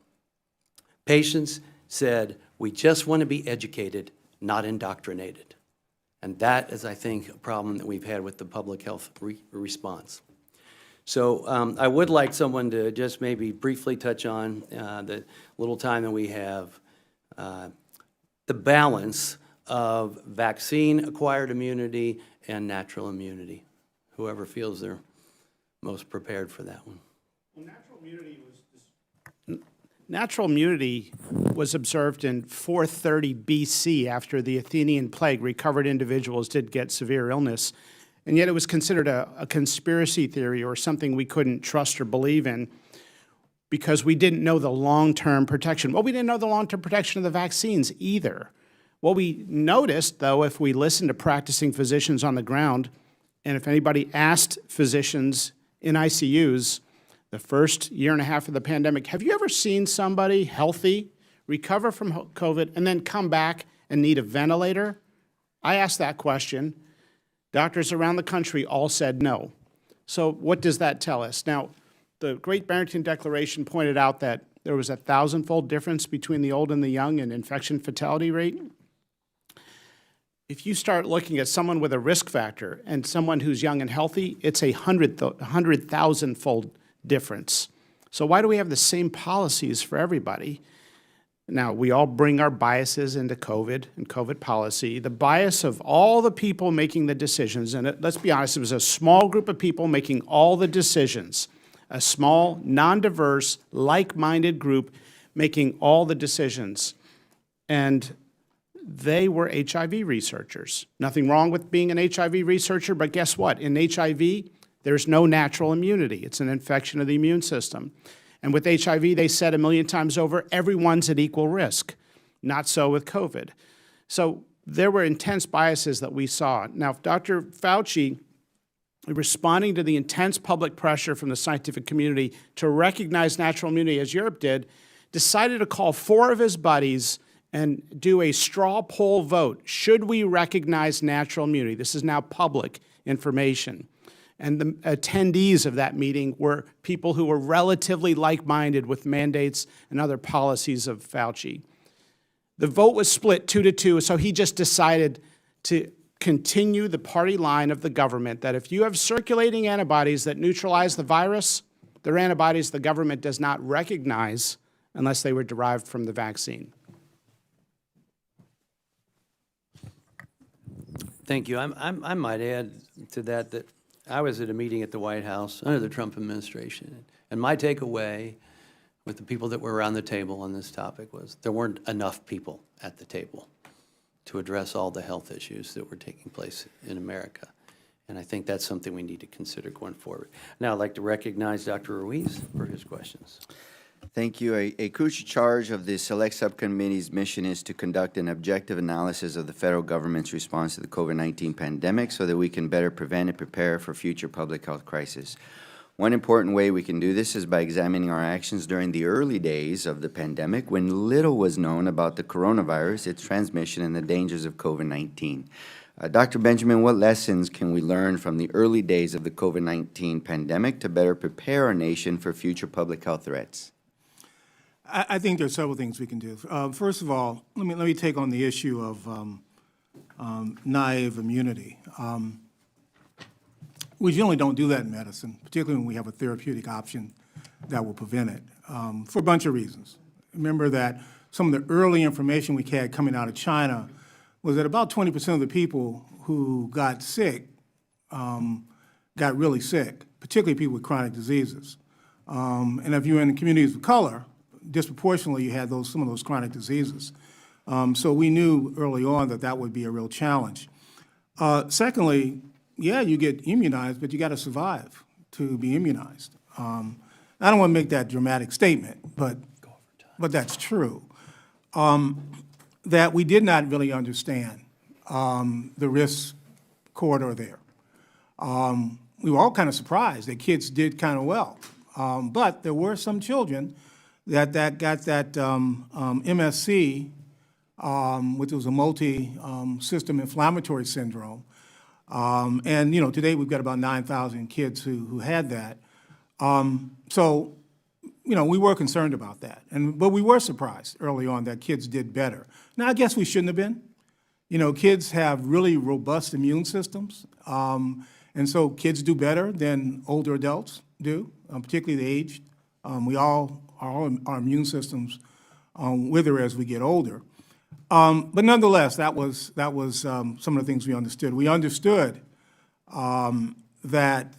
[SPEAKER 1] patients said, we just want to be educated, not indoctrinated. And that is, I think, a problem that we've had with the public health response. So I would like someone to just maybe briefly touch on the little time that we have, the balance of vaccine-acquired immunity and natural immunity. Whoever feels they're most prepared for that one.
[SPEAKER 4] Well, natural immunity was observed in 430 BC after the Athenian plague. Recovered individuals did get severe illness, and yet it was considered a conspiracy theory or something we couldn't trust or believe in because we didn't know the long-term protection. Well, we didn't know the long-term protection of the vaccines either. What we noticed, though, if we listened to practicing physicians on the ground, and if anybody asked physicians in ICUs, the first year and a half of the pandemic, have you ever seen somebody healthy recover from COVID and then come back and need a ventilator? I asked that question. Doctors around the country all said no. So what does that tell us? Now, the Great Barrington Declaration pointed out that there was a 1,000-fold difference between the old and the young in infection fatality rate. If you start looking at someone with a risk factor and someone who's young and healthy, it's a 100,000-fold difference. So why do we have the same policies for everybody? Now, we all bring our biases into COVID and COVID policy. The bias of all the people making the decisions, and let's be honest, it was a small group of people making all the decisions, a small, non-diverse, like-minded group making all the decisions. And they were HIV researchers. Nothing wrong with being an HIV researcher, but guess what? In HIV, there's no natural immunity. It's an infection of the immune system. And with HIV, they said 1,000,000 times over, everyone's at equal risk. Not so with COVID. So there were intense biases that we saw. Now, Dr. Fauci, responding to the intense public pressure from the scientific community to recognize natural immunity, as Europe did, decided to call 4 of his buddies and do a straw poll vote. Should we recognize natural immunity? This is now public information. And the attendees of that meeting were people who were relatively like-minded with mandates and other policies of Fauci. The vote was split 2-2, so he just decided to continue the party line of the government that if you have circulating antibodies that neutralize the virus, They're antibodies the government does not recognize unless they were derived from the vaccine.
[SPEAKER 1] Thank you. I might add to that that I was at a meeting at the White House under the Trump administration, and my takeaway with the people that were around the table on this topic was there weren't enough people at the table to address all the health issues that were taking place in America. And I think that's something we need to consider going forward. Now I'd like to recognize Dr. Ruiz for his questions.
[SPEAKER 2] Thank you. A crucial charge of the Select Subcommittee's mission is to conduct an objective analysis of the federal government's response to the COVID-19 pandemic so that we can better prevent and prepare for future public health crises. One important way we can do this is by examining our actions during the early days of the pandemic when little was known about the coronavirus, its transmission, and the dangers of COVID-19. Dr. Benjamin, what lessons can we learn from the early days of the COVID-19 pandemic to better prepare our nation for future public health threats?
[SPEAKER 6] I think there are several things we can do. First of all, let me take on the issue of naive immunity. We generally don't do that in medicine, particularly when we have a therapeutic option that will prevent it, for a bunch of reasons. Remember that some of the early information we had coming out of China was that about 20% of the people who got sick got really sick, particularly people with chronic diseases. And if you're in communities of color, disproportionately you had some of those chronic diseases. So we knew early on that that would be a real challenge. Secondly, yeah, you get immunized, but you got to survive to be immunized. I don't want to make that dramatic statement, but that's true. That we did not really understand the risk corridor there. We were all kind of surprised that kids did kind of well. But there were some children that got that MSC, which was a multi-system inflammatory syndrome. And, you know, today we've got about 9,000 kids who had that. So, you know, we were concerned about that. But we were surprised early on that kids did better. Now, I guess we shouldn't have been. You know, kids have really robust immune systems. And so kids do better than older adults do, particularly the aged. Our immune systems wither as we get older. But nonetheless, that was some of the things we understood. We understood that,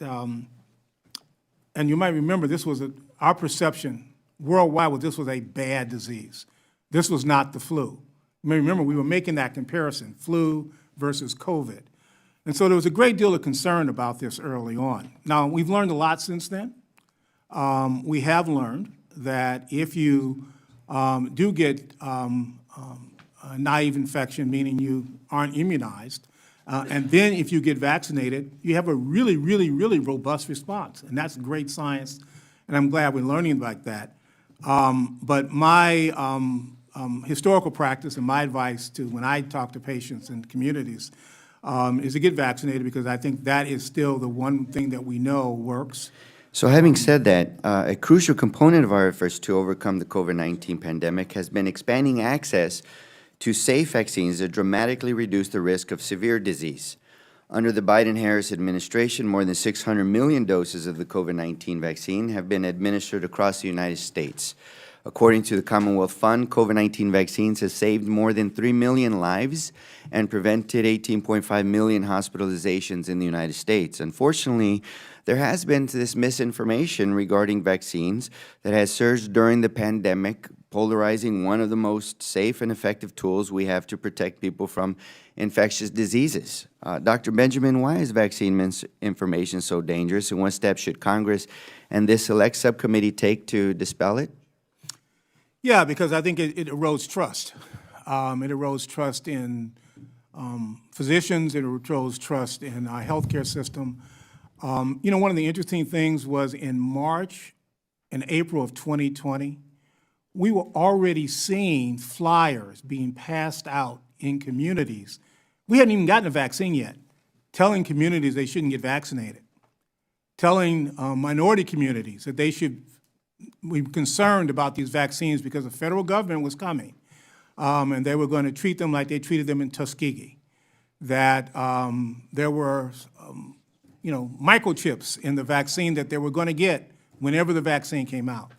[SPEAKER 6] and you might remember this was our perception worldwide was this was a bad disease. This was not the flu. You may remember we were making that comparison, flu versus COVID. And so there was a great deal of concern about this early on. Now, we've learned a lot since then. We have learned that if you do get a naive infection, meaning you aren't immunized, and then if you get vaccinated, you have a really, really, really robust response. And that's great science, and I'm glad we're learning about that. But my historical practice and my advice to when I talk to patients and communities is to get vaccinated because I think that is still the one thing that we know works.
[SPEAKER 2] So having said that, a crucial component of our efforts to overcome the COVID-19 pandemic has been expanding access to safe vaccines that dramatically reduce the risk of severe disease. Under the Biden-Harris administration, more than 600 million doses of the COVID-19 vaccine have been administered across the United States. According to the Commonwealth Fund, COVID-19 vaccines have saved more than 3 million lives and prevented 18.5 million hospitalizations in the United States. Unfortunately, there has been this misinformation regarding vaccines that has surged during the pandemic, polarizing one of the most safe and effective tools we have to protect people from infectious diseases. Dr. Benjamin, why is vaccine misinformation so dangerous, and what steps should Congress and this Select Subcommittee take to dispel it?
[SPEAKER 6] Yeah, because I think it erodes trust. It erodes trust in physicians, it erodes trust in our healthcare system. You know, one of the interesting things was in March and April of 2020, we were already seeing flyers being passed out in communities. We hadn't even gotten a vaccine yet, telling communities they shouldn't get vaccinated, telling minority communities that they should be concerned about these vaccines because the federal government was coming, and they were going to treat them like they treated them in Tuskegee, that there were microchips in the vaccine that they were going to get whenever the vaccine came out.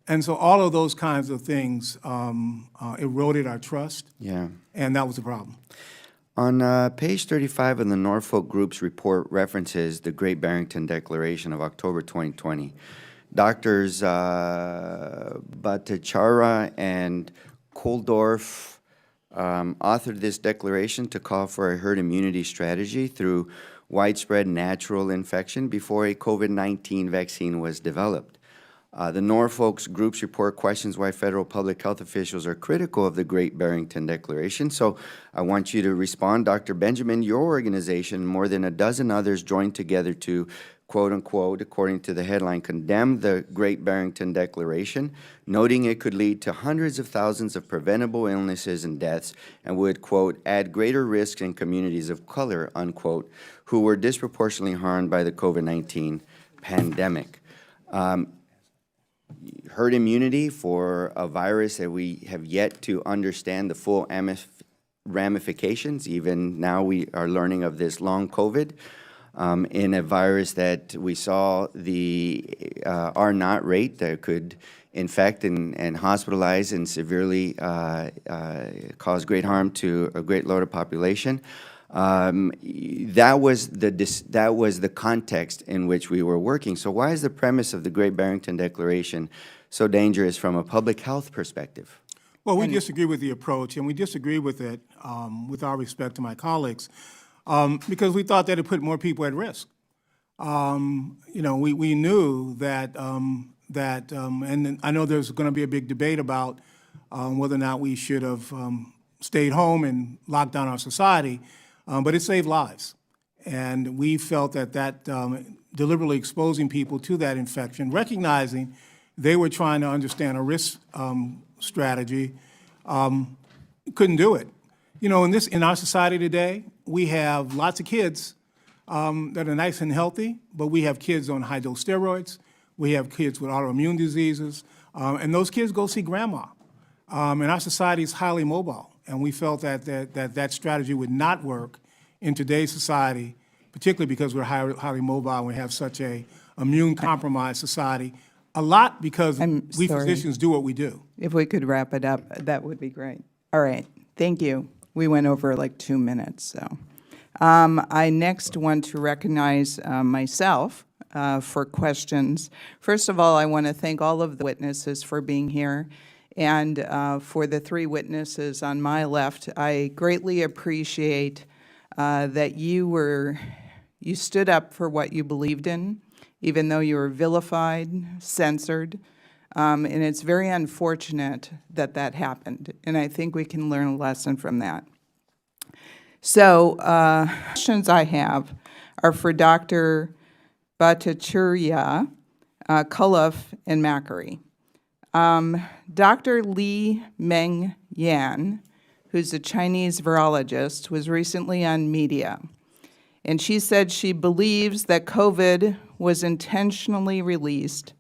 [SPEAKER 6] And so all of those kinds of things eroded our trust,
[SPEAKER 2] Yeah.
[SPEAKER 6] and that was the problem.
[SPEAKER 2] On page 35 of the Norfolk Group's report references the Great Barrington Declaration of October 2020. Doctors Bhattacharya and Kulldorff authored this declaration to call for a herd immunity strategy through widespread natural infection before a COVID-19 vaccine was developed. The Norfolk Group's report questions why federal public health officials are critical of the Great Barrington Declaration. So I want you to respond. Dr. Benjamin, your organization, more than a dozen others, joined together to, quote unquote, according to the headline, condemn the Great Barrington Declaration, noting it could lead to hundreds of thousands of preventable illnesses and deaths and would, quote, add greater risks in communities of color, unquote, who were disproportionately harmed by the COVID-19 pandemic. Herd immunity for a virus that we have yet to understand the full ramifications. Even now we are learning of this long COVID in a virus that we saw the R0 rate that could infect and hospitalize and severely cause great harm to a great load of population. That was the context in which we were working. So why is the premise of the Great Barrington Declaration so dangerous from a public health perspective?
[SPEAKER 6] Well, we disagree with the approach, and we disagree with it, with our respect to my colleagues, because we thought that it put more people at risk. You know, we knew that, and I know there's going to be a big debate about whether or not we should have stayed home and locked down our society, but it saved lives. And we felt that deliberately exposing people to that infection, recognizing they were trying to understand a risk strategy, couldn't do it. You know, in our society today, we have lots of kids that are nice and healthy, but we have kids on high-dose steroids, we have kids with autoimmune diseases, and those kids go see grandma. And our society is highly mobile, and we felt that strategy would not work in today's society, particularly because we're highly mobile and we have such a immune-compromised society, a lot because we physicians do what we do.
[SPEAKER 7] If we could wrap it up, that would be great. All right, thank you. We went over like 2 minutes, so. I next want to recognize myself for questions. First of all, I want to thank all of the witnesses for being here. And for the 3 witnesses on my left, I greatly appreciate that you stood up for what you believed in, even though you were vilified, censored, and it's very unfortunate that that happened, and I think we can learn a lesson from that. So, questions I have are for Dr. Bhattacharya, Kulldorff, and Makary. Dr. Li Meng Yan, who's a Chinese virologist, was recently on media, and she said she believes that COVID was intentionally released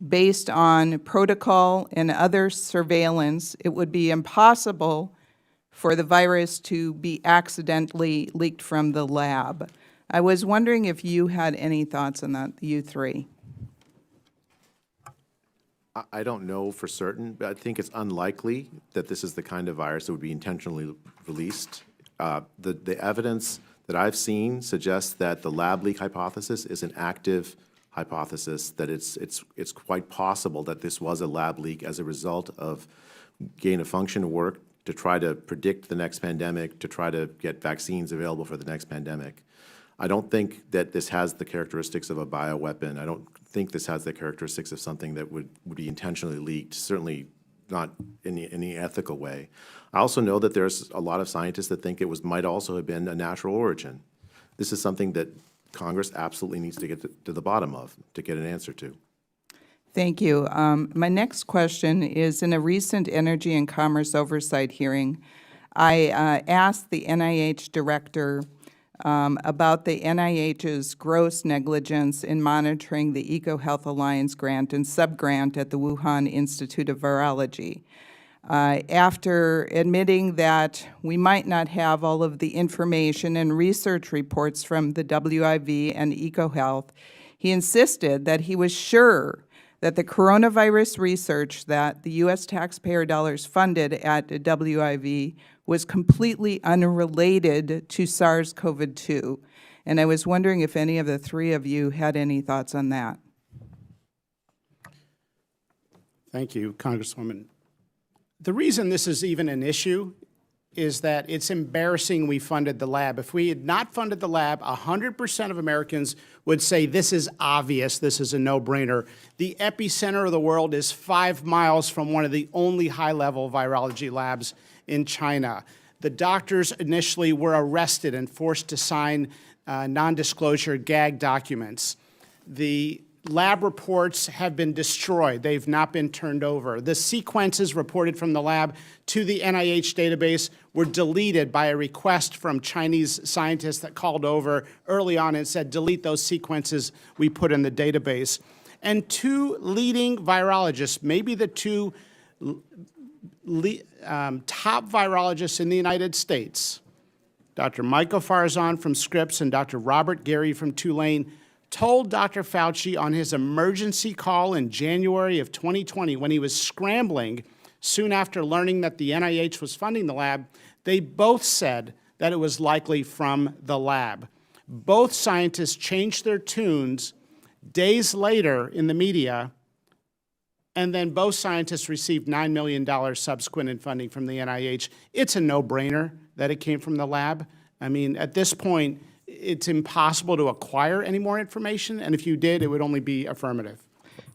[SPEAKER 7] based on protocol and other surveillance. It would be impossible for the virus to be accidentally leaked from the lab. I was wondering if you had any thoughts on that, you 3.
[SPEAKER 5] I don't know for certain, but I think it's unlikely that this is the kind of virus that would be intentionally released. The evidence that I've seen suggests that the lab leak hypothesis is an active hypothesis, that it's quite possible that this was a lab leak as a result of gain-of-function work to try to predict the next pandemic, to try to get vaccines available for the next pandemic. I don't think that this has the characteristics of a bioweapon. I don't think this has the characteristics of something that would be intentionally leaked, certainly not in any ethical way. I also know that there's a lot of scientists that think it might also have been a natural origin. This is something that Congress absolutely needs to get to the bottom of, to get an answer to.
[SPEAKER 7] Thank you. My next question is, in a recent Energy and Commerce Oversight hearing, I asked the NIH director about the NIH's gross negligence in monitoring the EcoHealth Alliance grant and subgrant at the Wuhan Institute of Virology. After admitting that we might not have all of the information and research reports from the WIV and EcoHealth, He insisted that he was sure that the coronavirus research that the U.S. taxpayer dollars funded at WIV was completely unrelated to SARS-CoV-2. And I was wondering if any of the three of you had any thoughts on that.
[SPEAKER 4] Thank you, Congresswoman. The reason this is even an issue is that it's embarrassing we funded the lab. If we had not funded the lab, 100% of Americans would say this is obvious, this is a no-brainer. The epicenter of the world is 5 miles from one of the only high-level virology labs in China. The doctors initially were arrested and forced to sign non-disclosure gag documents. The lab reports have been destroyed. They've not been turned over. The sequences reported from the lab to the NIH database were deleted by a request from Chinese scientists that called over early on and said, delete those sequences we put in the database. And two leading virologists, maybe the two top virologists in the United States, Dr. Michael Farzan from Scripps and Dr. Robert Gary from Tulane, told Dr. Fauci on his emergency call in January of 2020 when he was scrambling soon after learning that the NIH was funding the lab, they both said that it was likely from the lab. Both scientists changed their tunes days later in the media, and then both scientists received $9 million subsequent in funding from the NIH. It's a no-brainer that it came from the lab. I mean, at this point, it's impossible to acquire any more information, and if you did, it would only be affirmative.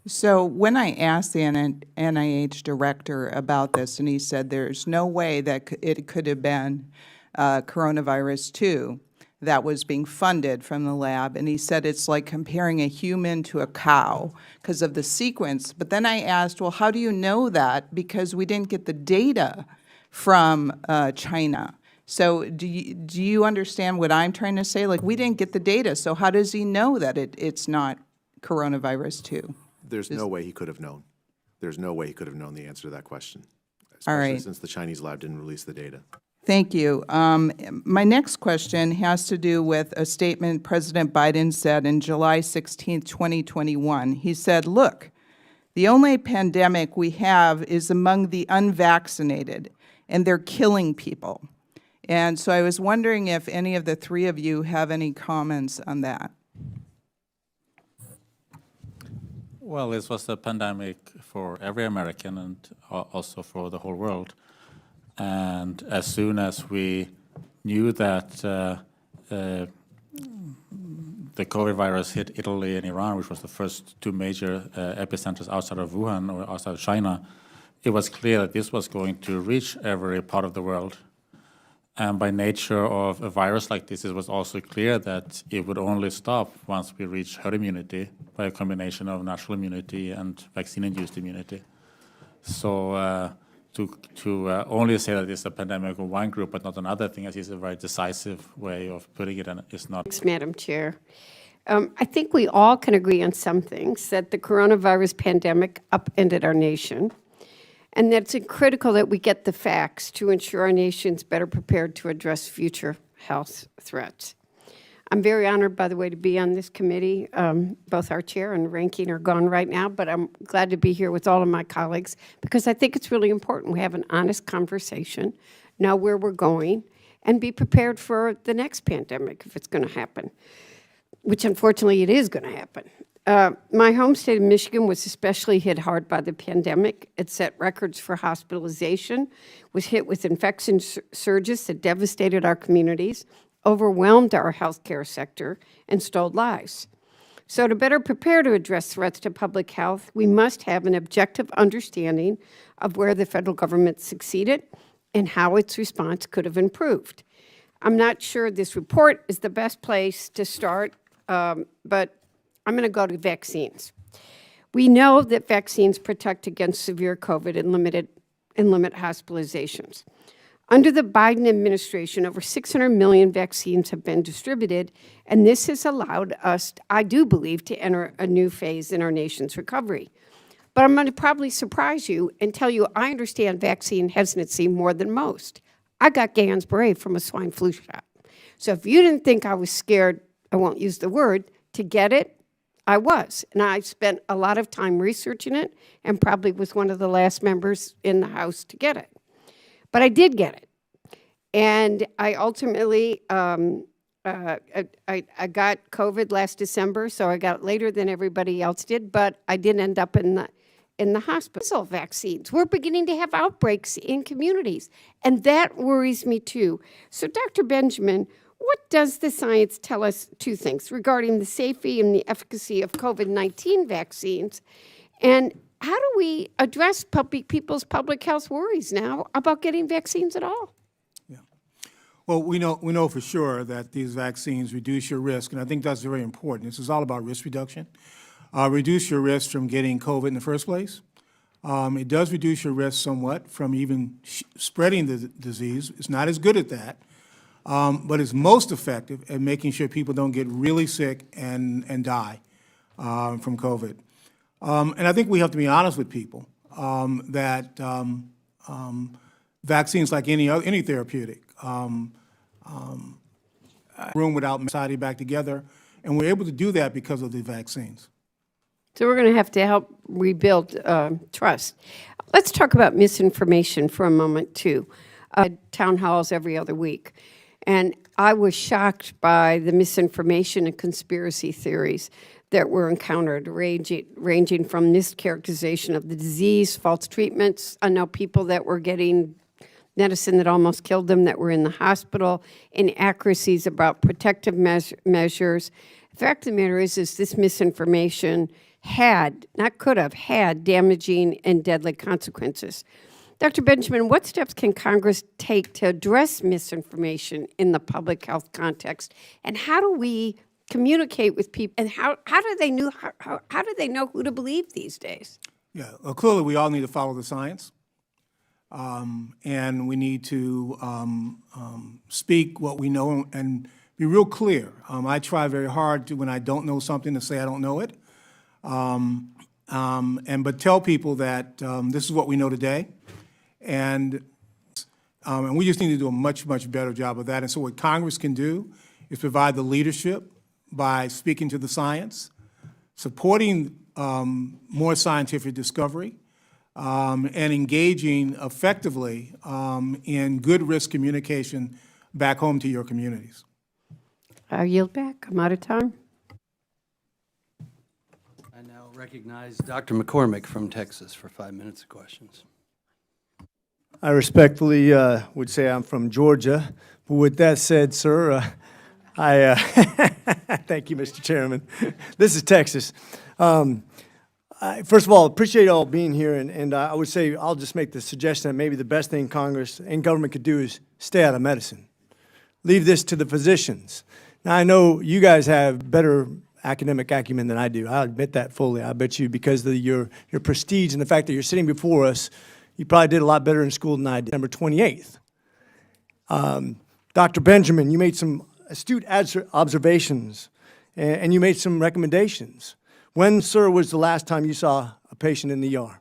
[SPEAKER 7] So when I asked the NIH director about this, and he said there's no way that it could have been coronavirus 2 that was being funded from the lab, and he said it's like comparing a human to a cow because of the sequence. But then I asked, well, how do you know that? Because we didn't get the data from China. So do you understand what I'm trying to say? Like, we didn't get the data, so how does he know that it's not coronavirus 2?
[SPEAKER 5] There's no way he could have known. There's no way he could have known the answer to that question,
[SPEAKER 7] All
[SPEAKER 5] especially
[SPEAKER 7] right.
[SPEAKER 5] since the Chinese lab didn't release the data.
[SPEAKER 7] Thank you. My next question has to do with a statement President Biden said in July 16, 2021. He said, look, the only pandemic we have is among the unvaccinated, and they're killing people. And so I was wondering if any of the three of you have any comments on that.
[SPEAKER 3] Well, this was a pandemic for every American and also for the whole world. And as soon as we knew that the COVID virus hit Italy and Iran, which was the first two major epicenters outside of Wuhan or outside of China, it was clear that this was going to reach every part of the world. And by nature of a virus like this, it was also clear that it would only stop once we reach herd immunity by a combination of natural immunity and vaccine-induced immunity. So to only say that it's a pandemic of one group but not another thing, I think is a very decisive way of putting it, and it's not.
[SPEAKER 8] Thanks, Madam Chair. I think we all can agree on some things, that the coronavirus pandemic upended our nation, and that it's critical that we get the facts to ensure our nation's better prepared to address future health threats. I'm very honored, by the way, to be on this committee. Both our chair and ranking are gone right now, but I'm glad to be here with all of my colleagues because I think it's really important we have an honest conversation, know where we're going, and be prepared for the next pandemic if it's going to happen, which unfortunately it is going to happen. My home state of Michigan was especially hit hard by the pandemic. It set records for hospitalization, was hit with infection surges that devastated our communities, overwhelmed our healthcare sector, and stole lives. So to better prepare to address threats to public health, we must have an objective understanding of where the federal government succeeded and how its response could have improved. I'm not sure this report is the best place to start, but I'm going to go to vaccines. We know that vaccines protect against severe COVID and limit hospitalizations. Under the Biden administration, over 600 million vaccines have been distributed, and this has allowed us, I do believe, to enter a new phase in our nation's recovery. But I'm going to probably surprise you and tell you I understand vaccine hesitancy more than most. I got Guillain-Barré from a swine flu shot. So if you didn't think I was scared, I won't use the word, to get it, I was, and I spent a lot of time researching it and probably was one of the last members in the House to get it. But I did get it. And I ultimately, I got COVID last December, so I got it later than everybody else did, but I didn't end up in the hospital. Vaccines. We're beginning to have outbreaks in communities, and that worries me too. So Dr. Benjamin, what does the science tell us? Two things regarding the safety and the efficacy of COVID-19 vaccines, and how do we address people's public health worries now about getting vaccines at all?
[SPEAKER 6] Yeah. Well, we know for sure that these vaccines reduce your risk, and I think that's very important. This is all about risk reduction. Reduce your risk from getting COVID in the first place. It does reduce your risk somewhat from even spreading the disease. It's not as good at that. But it's most effective at making sure people don't get really sick and die from COVID. And I think we have to be honest with people that vaccines, like any therapeutic, room without society back together, and we're able to do that because of the vaccines.
[SPEAKER 8] So we're going to have to help rebuild trust. Let's talk about misinformation for a moment too. Town halls every other week. And I was shocked by the misinformation and conspiracy theories that were encountered, ranging from mischaracterization of the disease, false treatments. I know people that were getting medicine that almost killed them that were in the hospital, inaccuracies about protective measures. The fact of the matter is this misinformation had, not could have, had damaging and deadly consequences. Dr. Benjamin, what steps can Congress take to address misinformation in the public health context? And how do we communicate with people? And how do they know who to believe these days?
[SPEAKER 6] Yeah, well, clearly we all need to follow the science. And we need to speak what we know and be real clear. I try very hard to, when I don't know something, to say I don't know it. But tell people that this is what we know today. And we just need to do a much, much better job of that. And so what Congress can do is provide the leadership by speaking to the science, supporting more scientific discovery, and engaging effectively in good risk communication back home to your communities.
[SPEAKER 8] I yield back. I'm out of time.
[SPEAKER 1] I now recognize Dr. McCormick from Texas for 5 minutes of questions.
[SPEAKER 9] I respectfully would say I'm from Georgia. But with that said, sir, I thank you, Mr. Chairman. This is Texas. First of all, appreciate all being here, and I would say I'll just make the suggestion that maybe the best thing Congress and government could do is stay out of medicine. Leave this to the physicians. Now, I know you guys have better academic acumen than I do. I admit that fully. I bet you because of your prestige and the fact that you're sitting before us, you probably did a lot better in school than I did. December 28th. Dr. Benjamin, you made some astute observations, and you made some recommendations. When, sir, was the last time you saw a patient in the ER?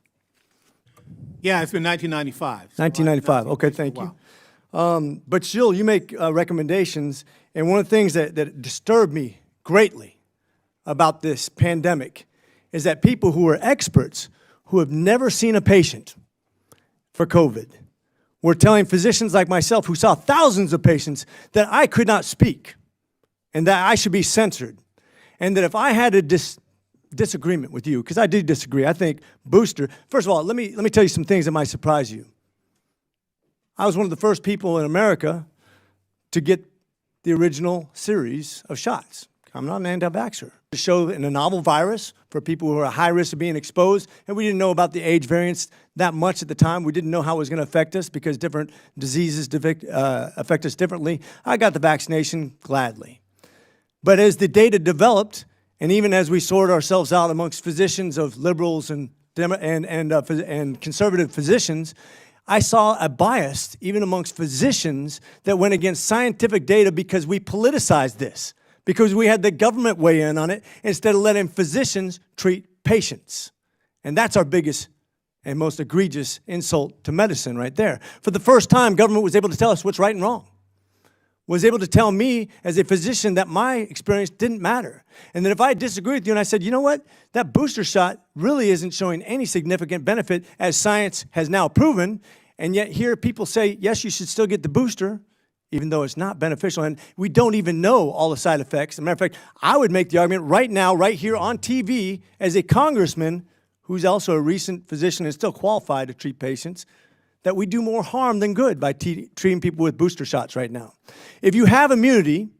[SPEAKER 6] Yeah, it's been 1995.
[SPEAKER 9] 1995. Okay, thank you. But still, you make recommendations, and one of the things that disturbed me greatly about this pandemic is that people who are experts who have never seen a patient for COVID were telling physicians like myself who saw thousands of patients that I could not speak and that I should be censored, and that if I had a disagreement with you, because I do disagree, I think booster, first of all, let me tell you some things that might surprise you. I was one of the first people in America to get the original series of shots. I'm not an anti-vaxxer. To show in a novel virus for people who are at high risk of being exposed, and we didn't know about the age variants that much at the time. We didn't know how it was going to affect us because different diseases affect us differently. I got the vaccination gladly. But as the data developed, and even as we sorted ourselves out amongst physicians of liberals and conservative physicians, I saw a bias even amongst physicians that went against scientific data because we politicized this, because we had the government weigh in on it instead of letting physicians treat patients. And that's our biggest and most egregious insult to medicine right there. For the first time, government was able to tell us what's right and wrong. was able to tell me as a physician that my experience didn't matter. And that if I disagree with you and I said, you know what, that booster shot really isn't showing any significant benefit as science has now proven, and yet here people say, yes, you should still get the booster, even though it's not beneficial, and we don't even know all the side effects. As a matter of fact, I would make the argument right now, right here on TV, as a congressman who's also a recent physician and still qualified to treat patients, that we do more harm than good by treating people with booster shots right now. If you have immunity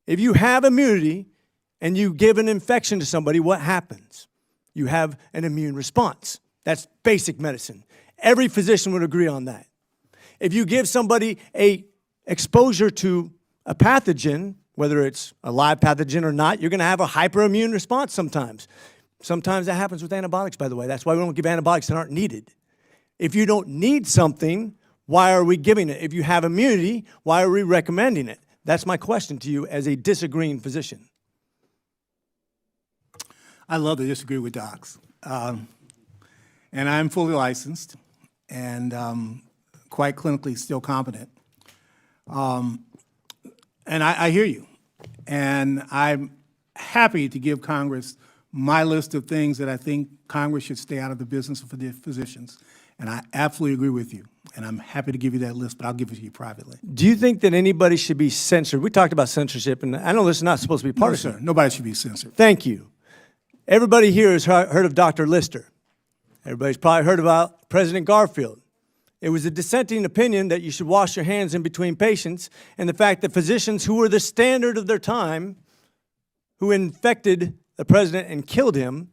[SPEAKER 9] and you give an infection to somebody, what happens? You have an immune response. That's basic medicine. Every physician would agree on that. If you give somebody a exposure to a pathogen, whether it's a live pathogen or not, you're going to have a hyperimmune response sometimes. Sometimes that happens with antibiotics, by the way. That's why we don't give antibiotics that aren't needed. If you don't need something, why are we giving it? If you have immunity, why are we recommending it? That's my question to you as a disagreeing physician.
[SPEAKER 6] I love to disagree with docs. And I'm fully licensed and quite clinically still competent. And I hear you. And I'm happy to give Congress my list of things that I think Congress should stay out of the business of the physicians. And I absolutely agree with you. And I'm happy to give you that list, but I'll give it to you privately.
[SPEAKER 9] Do you think that anybody should be censored? We talked about censorship, and I know this is not supposed to be
[SPEAKER 6] No,
[SPEAKER 9] partisan.
[SPEAKER 6] sir. Nobody should be censored.
[SPEAKER 9] Thank you. Everybody here has heard of Dr. Lister. Everybody's probably heard about President Garfield. It was a dissenting opinion that you should wash your hands in between patients, and the fact that physicians who were the standard of their time, who infected the president and killed him,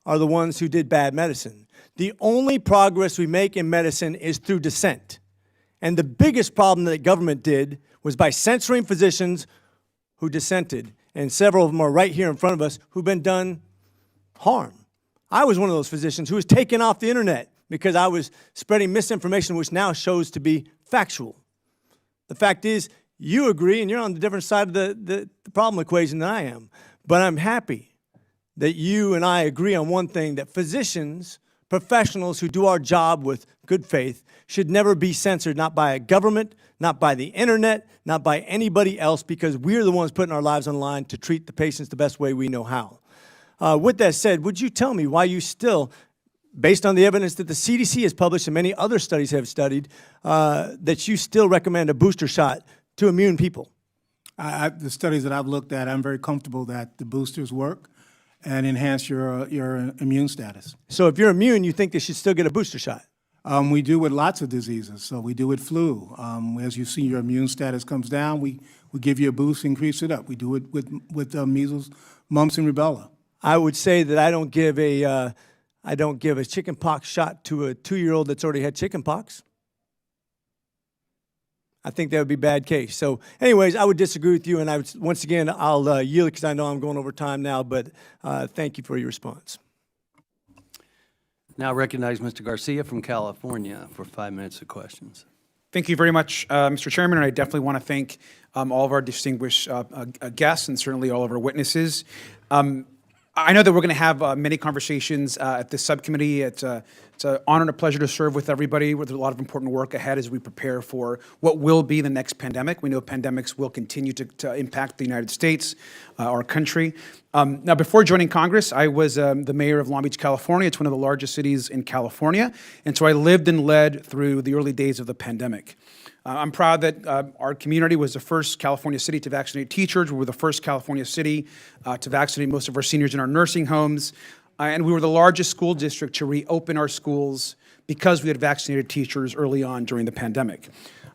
[SPEAKER 9] are the ones who did bad medicine. The only progress we make in medicine is through dissent. And the biggest problem that the government did was by censoring physicians who dissented. And several of them are right here in front of us who've been done harm. I was one of those physicians who was taken off the internet because I was spreading misinformation, which now shows to be factual. The fact is, you agree, and you're on the different side of the problem equation than I am. But I'm happy that you and I agree on one thing, that physicians, professionals who do our job with good faith, should never be censored, not by a government, not by the internet, not by anybody else, because we're the ones putting our lives on the line to treat the patients the best way we know how. With that said, would you tell me why you still, based on the evidence that the CDC has published and many other studies have studied, that you still recommend a booster shot to immune people?
[SPEAKER 6] The studies that I've looked at, I'm very comfortable that the boosters work and enhance your immune status.
[SPEAKER 9] So if you're immune, you think they should still get a booster shot?
[SPEAKER 6] We do with lots of diseases. So we do with flu. As you see your immune status comes down, we give you a boost, increase it up. We do it with measles, mumps, and rubella.
[SPEAKER 9] I would say that I don't give a chicken pox shot to a 2-year-old that's already had chicken pox. I think that would be a bad case. So anyways, I would disagree with you, and once again, I'll yield because I know I'm going over time now, but thank you for your response.
[SPEAKER 1] Now recognize Mr. Garcia from California for 5 minutes of questions.
[SPEAKER 10] Thank you very much, Mr. Chairman, and I definitely want to thank all of our distinguished guests and certainly all of our witnesses. I know that we're going to have many conversations at this subcommittee. It's an honor and a pleasure to serve with everybody with a lot of important work ahead as we prepare for what will be the next pandemic. We know pandemics will continue to impact the United States, our country. Now, before joining Congress, I was the mayor of Long Beach, California. It's one of the largest cities in California. And so I lived and led through the early days of the pandemic. I'm proud that our community was the first California city to vaccinate teachers. We were the first California city to vaccinate most of our seniors in our nursing homes. And we were the largest school district to reopen our schools because we had vaccinated teachers early on during the pandemic.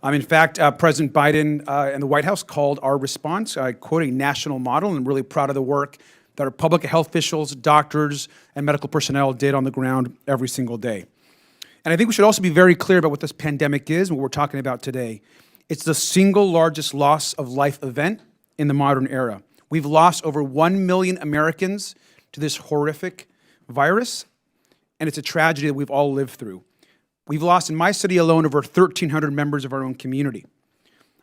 [SPEAKER 10] In fact, President Biden and the White House called our response, I quote, a national model, and I'm really proud of the work that our public health officials, doctors, and medical personnel did on the ground every single day. And I think we should also be very clear about what this pandemic is and what we're talking about today. It's the single largest loss of life event in the modern era. We've lost over 1 million Americans to this horrific virus, and it's a tragedy that we've all lived through. We've lost in my city alone over 1,300 members of our own community.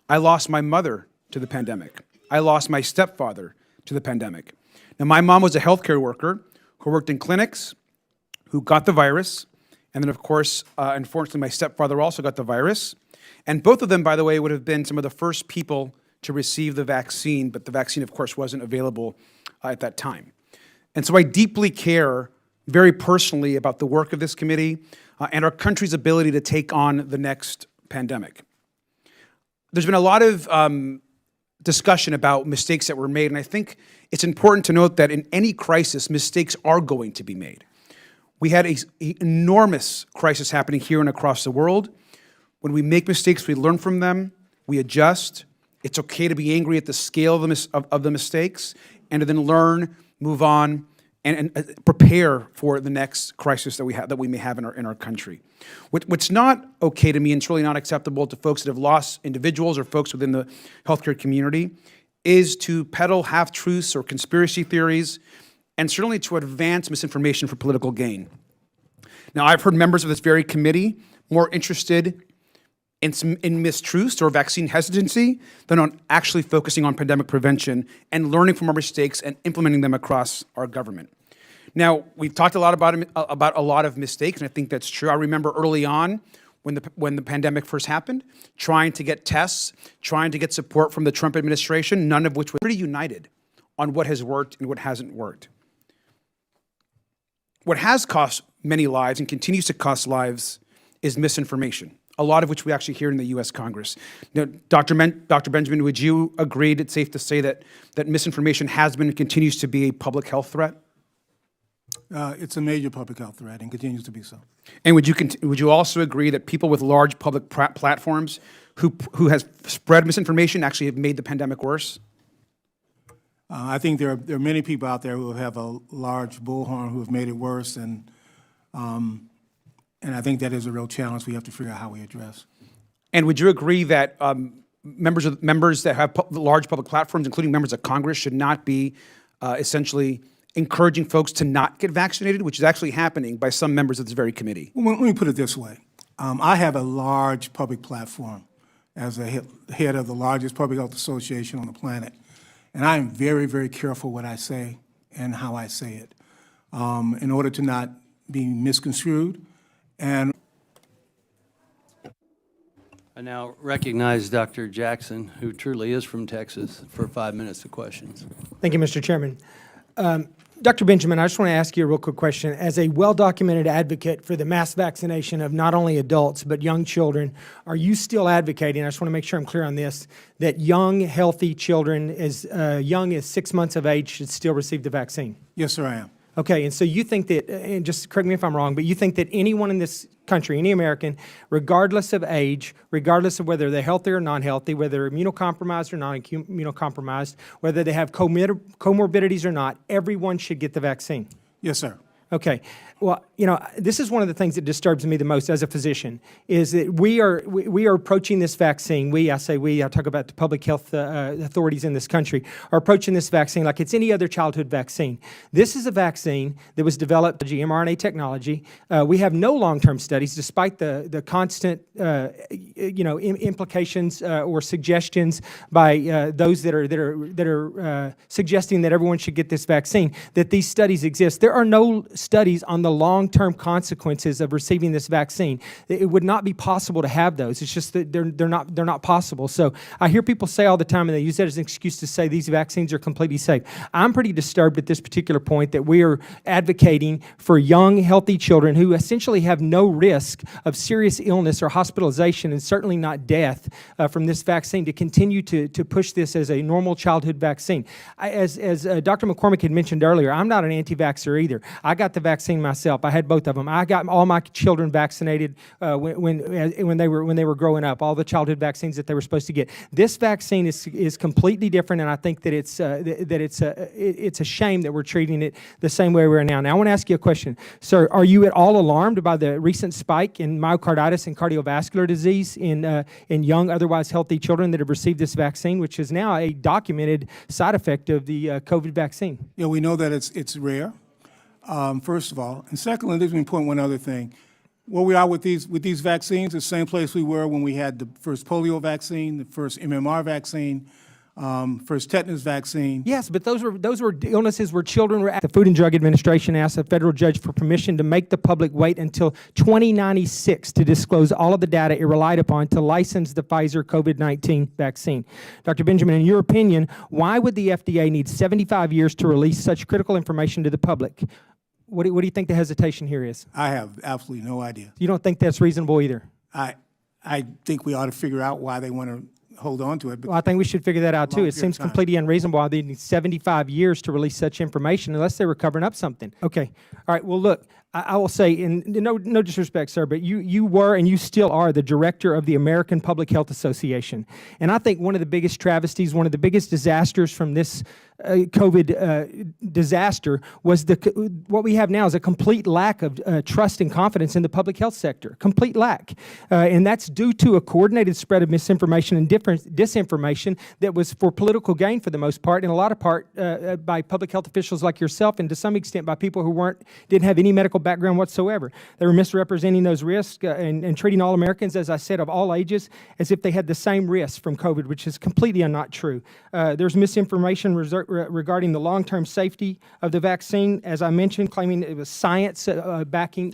[SPEAKER 10] I lost my mother to the pandemic. I lost my stepfather to the pandemic. Now, my mom was a healthcare worker who worked in clinics, who got the virus. And then, of course, unfortunately, my stepfather also got the virus. And both of them, by the way, would have been some of the first people to receive the vaccine, but the vaccine, of course, wasn't available at that time. And so I deeply care very personally about the work of this committee and our country's ability to take on the next pandemic. There's been a lot of discussion about mistakes that were made, and I think it's important to note that in any crisis, mistakes are going to be made. We had an enormous crisis happening here and across the world. When we make mistakes, we learn from them, we adjust. It's okay to be angry at the scale of the mistakes, and to then learn, move on, and prepare for the next crisis that we may have in our country. What's not okay to me, and it's really not acceptable to folks that have lost individuals or folks within the healthcare community, is to peddle half-truths or conspiracy theories, and certainly to advance misinformation for political gain. Now, I've heard members of this very committee more interested in mistruths or vaccine hesitancy than on actually focusing on pandemic prevention and learning from our mistakes and implementing them across our government. Now, we've talked a lot about a lot of mistakes, and I think that's true. I remember early on when the pandemic first happened, trying to get tests, trying to get support from the Trump administration, none of which was pretty united on what has worked and what hasn't worked. What has cost many lives and continues to cost lives is misinformation, a lot of which we actually hear in the U.S. Congress. Now, Dr. Benjamin, would you agree it's safe to say that misinformation has been and continues to be a public health threat?
[SPEAKER 6] It's a major public health threat and continues to be so.
[SPEAKER 10] And would you also agree that people with large public platforms who has spread misinformation actually have made the pandemic worse?
[SPEAKER 6] I think there are many people out there who have a large bullhorn who have made it worse, and I think that is a real challenge we have to figure out how we address.
[SPEAKER 10] And would you agree that members that have large public platforms, including members of Congress, should not be essentially encouraging folks to not get vaccinated, which is actually happening by some members of this very committee?
[SPEAKER 6] Well, let me put it this way. I have a large public platform as the head of the largest public health association on the planet, and I am very, very careful what I say and how I say it in order to not be misconstrued. And
[SPEAKER 1] I now recognize Dr. Jackson, who truly is from Texas, for 5 minutes of questions.
[SPEAKER 11] Thank you, Mr. Chairman. Dr. Benjamin, I just want to ask you a real quick question. As a well-documented advocate for the mass vaccination of not only adults but young children, are you still advocating, I just want to make sure I'm clear on this, that young, healthy children as young as 6 months of age should still receive the vaccine?
[SPEAKER 6] yes, sir, I am.
[SPEAKER 11] Okay, and so you think that, and just correct me if I'm wrong, but you think that anyone in this country, any American, regardless of age, regardless of whether they're healthy or non-healthy, whether they're immunocompromised or non-immunocompromised, whether they have comorbidities or not, everyone should get the vaccine?
[SPEAKER 6] Yes, sir.
[SPEAKER 11] Okay. Well, you know, this is one of the things that disturbs me the most as a physician, is that we are approaching this vaccine. I talk about the public health authorities in this country, are approaching this vaccine like it's any other childhood vaccine. This is a vaccine that was developed by mRNA technology. We have no long-term studies, despite the constant, implications or suggestions by those that are suggesting that everyone should get this vaccine, that these studies exist. There are no studies on the long-term consequences of receiving this vaccine. It would not be possible to have those. It's just that they're not possible. So I hear people say all the time, and they use that as an excuse to say these vaccines are completely safe. I'm pretty disturbed at this particular point that we are advocating for young, healthy children who essentially have no risk of serious illness or hospitalization, and certainly not death from this vaccine, to continue to push this as a normal childhood vaccine. As Dr. McCormick had mentioned earlier, I'm not an anti-vaxxer either. I got the vaccine myself. I had both of them. I got all my children vaccinated when they were growing up, all the childhood vaccines that they were supposed to get. This vaccine is completely different, and I think that it's a shame that we're treating it the same way we are now. Now, I want to ask you a question. Sir, are you at all alarmed by the recent spike in myocarditis and cardiovascular disease in young, otherwise healthy children that have received this vaccine, which is now a documented side effect of the COVID vaccine?
[SPEAKER 6] Yeah, we know that it's rare. First of all, and secondly, let me point one other thing. Where we are with these vaccines, the same place we were when we had the first polio vaccine, the first MMR vaccine. First tetanus vaccine.
[SPEAKER 11] Yes, but those were illnesses where children were. The Food and Drug Administration asked a federal judge for permission to make the public wait until 2096 to disclose all of the data it relied upon to license the Pfizer COVID-19 vaccine. Dr. Benjamin, in your opinion, why would the FDA need 75 years to release such critical information to the public? What do you think the hesitation here is?
[SPEAKER 6] I have absolutely no idea.
[SPEAKER 11] You don't think that's reasonable either?
[SPEAKER 6] I think we ought to figure out why they want to hold on to it. But
[SPEAKER 11] Well, I think we should figure that out too.
[SPEAKER 6] Long
[SPEAKER 11] It seems
[SPEAKER 6] period of time.
[SPEAKER 11] completely unreasonable why they need 75 years to release such information unless they were covering up something. Okay. All right. Well, look, I will say, in no disrespect, sir, but you were and you still are the director of the American Public Health Association. And I think one of the biggest travesties, one of the biggest disasters from this COVID disaster was what we have now is a complete lack of trust and confidence in the public health sector, complete lack. And that's due to a coordinated spread of misinformation and disinformation that was for political gain for the most part, and a lot of part by public health officials like yourself, and to some extent by people who didn't have any medical background whatsoever. They were misrepresenting those risks and treating all Americans, as I said, of all ages, as if they had the same risks from COVID, which is completely not true. There's misinformation regarding the long-term safety of the vaccine, as I mentioned, claiming it was science backing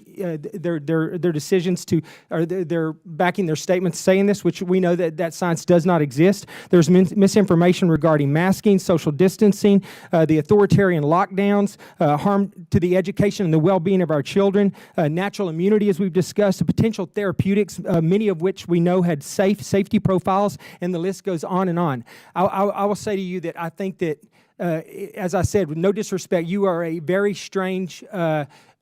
[SPEAKER 11] their decisions to, or they're backing their statements saying this, which we know that science does not exist. There's misinformation regarding masking, social distancing, the authoritarian lockdowns, harm to the education and the well-being of our children, natural immunity, as we've discussed, the potential therapeutics, many of which we know had safety profiles, and the list goes on and on. I will say to you that I think that, as I said, with no disrespect, you are a very strange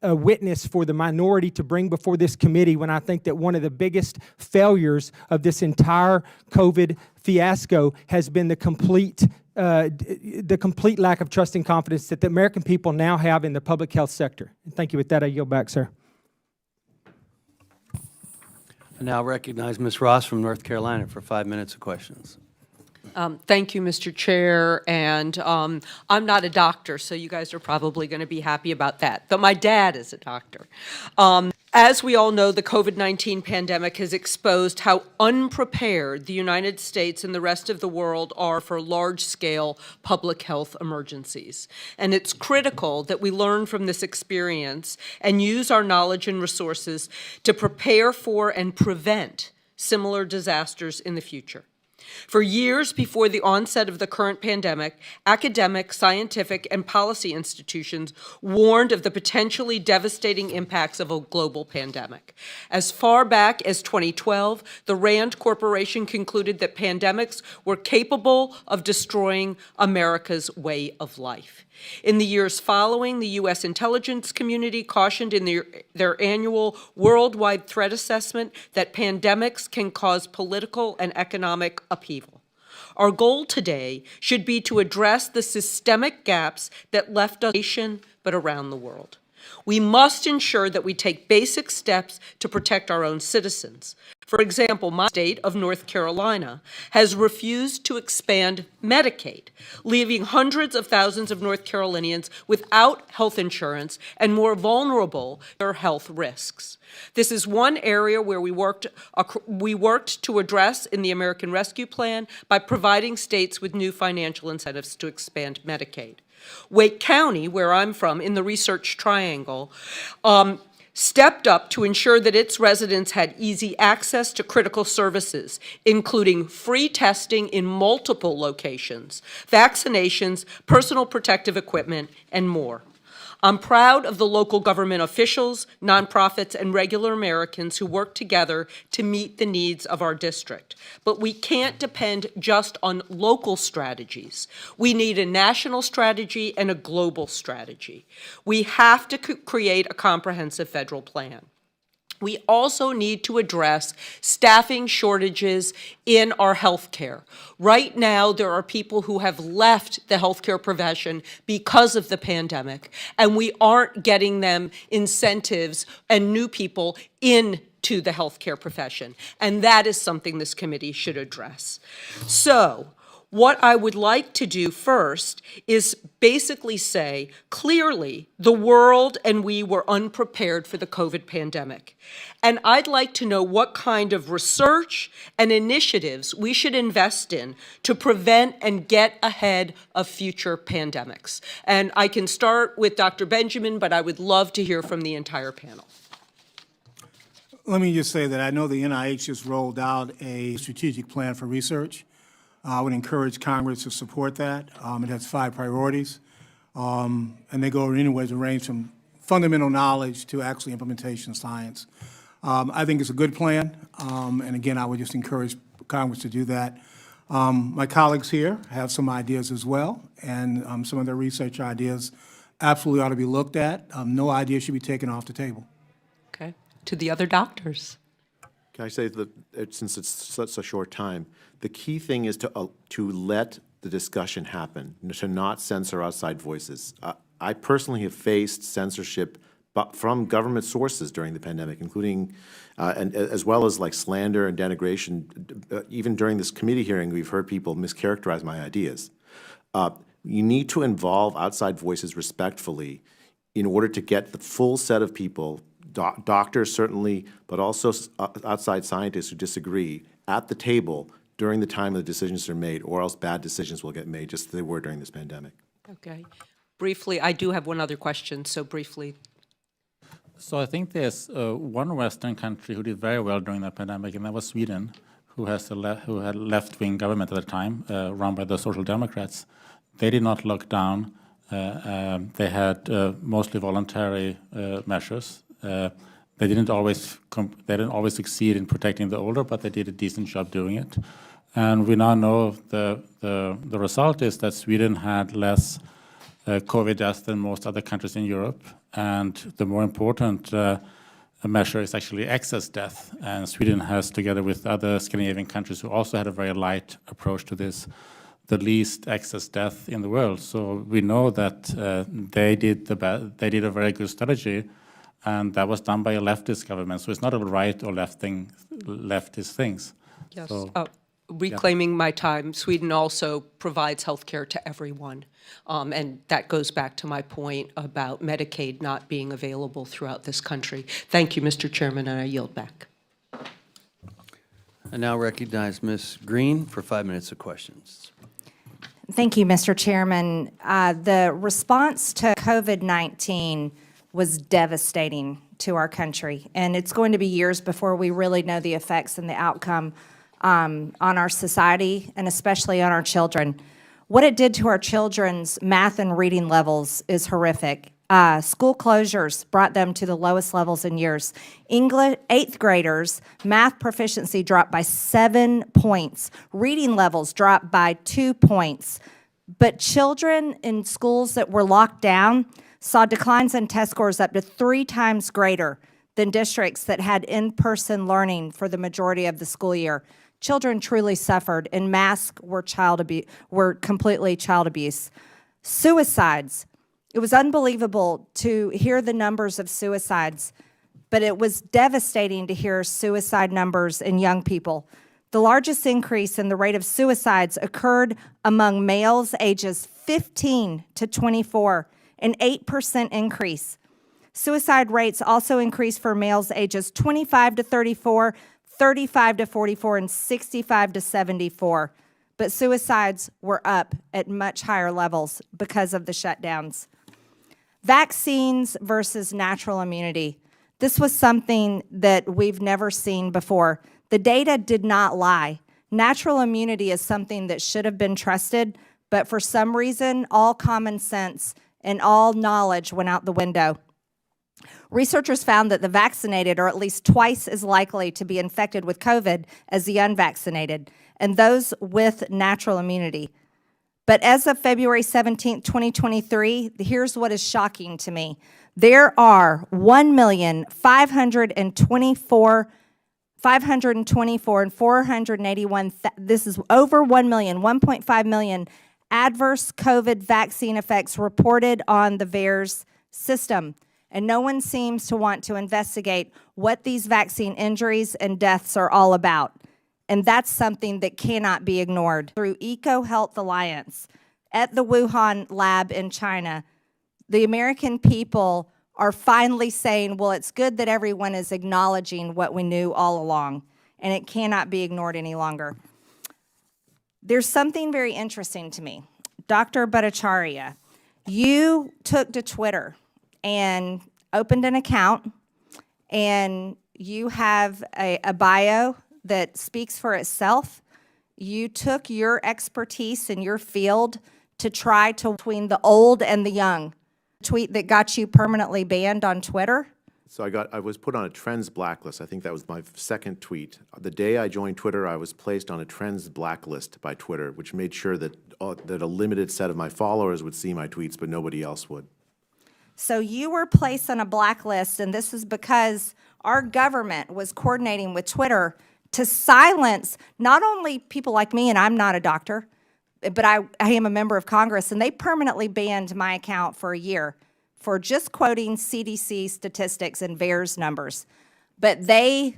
[SPEAKER 11] witness for the minority to bring before this committee, when I think that one of the biggest failures of this entire COVID fiasco has been the complete lack of trust and confidence that the American people now have in the public health sector. Thank you. With that, I yield back, sir.
[SPEAKER 1] I now recognize Ms. Ross from North Carolina for 5 minutes of questions.
[SPEAKER 12] Thank you, Mr. Chair, and I'm not a doctor, so you guys are probably going to be happy about that, but my dad is a doctor. As we all know, the COVID-19 pandemic has exposed how unprepared the United States and the rest of the world are for large-scale public health emergencies. And it's critical that we learn from this experience and use our knowledge and resources to prepare for and prevent similar disasters in the future. For years before the onset of the current pandemic, academic, scientific, and policy institutions warned of the potentially devastating impacts of a global pandemic. As far back as 2012, the Rand Corporation concluded that pandemics were capable of destroying America's way of life. In the years following, the U.S. intelligence community cautioned in their annual worldwide threat assessment that pandemics can cause political and economic upheaval. Our goal today should be to address the systemic gaps that left us nation but around the world. We must ensure that we take basic steps to protect our own citizens. For example, my state of North Carolina has refused to expand Medicaid, leaving hundreds of thousands of North Carolinians without health insurance and more vulnerable to their health risks. This is one area where we worked to address in the American Rescue Plan by providing states with new financial incentives to expand Medicaid. Wake County, where I'm from, in the Research Triangle, stepped up to ensure that its residents had easy access to critical services, including free testing in multiple locations, vaccinations, personal protective equipment, and more. I'm proud of the local government officials, nonprofits, and regular Americans who work together to meet the needs of our district. But we can't depend just on local strategies. We need a national strategy and a global strategy. We have to create a comprehensive federal plan. We also need to address staffing shortages in our healthcare. Right now, there are people who have left the healthcare profession because of the pandemic, and we aren't getting them incentives and new people into the healthcare profession. And that is something this committee should address. So, What I would like to do first is basically say, clearly, the world and we were unprepared for the COVID pandemic. And I'd like to know what kind of research and initiatives we should invest in to prevent and get ahead of future pandemics. And I can start with Dr. Benjamin, but I would love to hear from the entire panel.
[SPEAKER 6] Let me just say that I know the NIH just rolled out a strategic plan for research. I would encourage Congress to support that. It has 5 priorities, and they go in any ways to range from fundamental knowledge to actually implementation science. I think it's a good plan, and again, I would just encourage Congress to do that. My colleagues here have some ideas as well, and some of their research ideas absolutely ought to be looked at. No idea should be taken off the table.
[SPEAKER 12] Okay. To the other doctors.
[SPEAKER 5] Can I say that since it's such a short time, the key thing is to let the discussion happen, to not censor outside voices. I personally have faced censorship from government sources during the pandemic, including, and as well as like slander and denigration. Even during this committee hearing, we've heard people mischaracterize my ideas. You need to involve outside voices respectfully in order to get the full set of people, doctors certainly, but also outside scientists who disagree, at the table during the time the decisions are made, or else bad decisions will get made, just as they were during this pandemic.
[SPEAKER 12] Okay. Briefly, I do have one other question, so briefly.
[SPEAKER 3] So I think there's one Western country who did very well during the pandemic, and that was Sweden, who had a left-wing government at the time, run by the Social Democrats. They did not lock down. They had mostly voluntary measures. They didn't always succeed in protecting the older, but they did a decent job doing it. And we now know the result is that Sweden had less COVID deaths than most other countries in Europe. And the more important measure is actually excess death. And Sweden has, together with other Scandinavian countries who also had a very light approach to this, the least excess death in the world. So we know that they did a very good strategy, and that was done by a leftist government. So it's not a right or leftist things.
[SPEAKER 12] Yes.
[SPEAKER 3] So,
[SPEAKER 12] reclaiming my time, Sweden also provides health care to everyone. And that goes back to my point about Medicaid not being available throughout this country. Thank you, Mr. Chairman, and I yield back.
[SPEAKER 1] I now recognize Ms. Green for 5 minutes of questions.
[SPEAKER 13] Thank you, Mr. Chairman. The response to COVID-19 was devastating to our country, and it's going to be years before we really know the effects and the outcome on our society, and especially on our children. What it did to our children's math and reading levels is horrific. School closures brought them to the lowest levels in years. English 8th graders' math proficiency dropped by 7 points. Reading levels dropped by 2 points. But children in schools that were locked down saw declines in test scores up to 3 times greater than districts that had in-person learning for the majority of the school year. Children truly suffered, and masks were completely child abuse. Suicides. It was unbelievable to hear the numbers of suicides, but it was devastating to hear suicide numbers in young people. The largest increase in the rate of suicides occurred among males ages 15 to 24, an 8% increase. Suicide rates also increased for males ages 25 to 34, 35 to 44, and 65 to 74. But suicides were up at much higher levels because of the shutdowns. Vaccines versus natural immunity. This was something that we've never seen before. The data did not lie. Natural immunity is something that should have been trusted, but for some reason, all common sense and all knowledge went out the window. Researchers found that the vaccinated are at least twice as likely to be infected with COVID as the unvaccinated, and those with natural immunity. But as of February 17, 2023, here's what is shocking to me. There are 1,524,481, this is over 1 million, 1.5 million adverse COVID vaccine effects reported on the VAERS system. And no one seems to want to investigate what these vaccine injuries and deaths are all about. And that's something that cannot be ignored. Through EcoHealth Alliance at the Wuhan lab in China, the American people are finally saying, well, it's good that everyone is acknowledging what we knew all along, and it cannot be ignored any longer. There's something very interesting to me. Dr. Bhattacharya, you took to Twitter and opened an account, and you have a bio that speaks for itself. You took your expertise in your field to try to between the old and the young. Tweet that got you permanently banned on Twitter.
[SPEAKER 5] So I was put on a trends blacklist. I think that was my second tweet. The day I joined Twitter, I was placed on a trends blacklist by Twitter, which made sure that that a limited set of my followers would see my tweets, but nobody else would.
[SPEAKER 13] So you were placed on a blacklist, and this is because our government was coordinating with Twitter to silence not only people like me, and I'm not a doctor, but I am a member of Congress, and they permanently banned my account for a year for just quoting CDC statistics and VAERS numbers. But they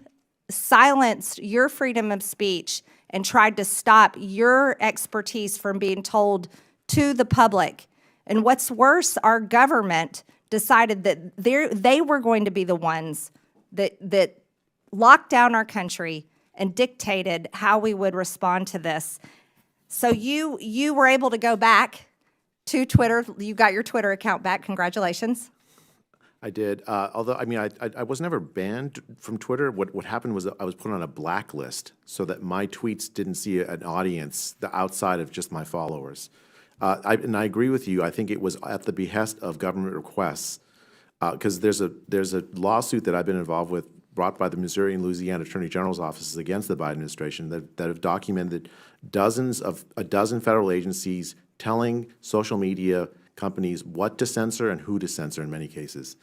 [SPEAKER 13] silenced your freedom of speech and tried to stop your expertise from being told to the public. And what's worse, our government decided that they were going to be the ones that locked down our country and dictated how we would respond to this. So you were able to go back to Twitter. You got your Twitter account back. Congratulations.
[SPEAKER 5] I did. Although, I mean, I was never banned from Twitter. What happened was I was put on a blacklist so that my tweets didn't see an audience outside of just my followers. And I agree with you. I think it was at the behest of government requests, because there's a lawsuit that I've been involved with brought by the Missouri and Louisiana Attorney General's offices against the Biden administration that have documented a dozen federal agencies telling social media companies what to censor and who to censor in many cases.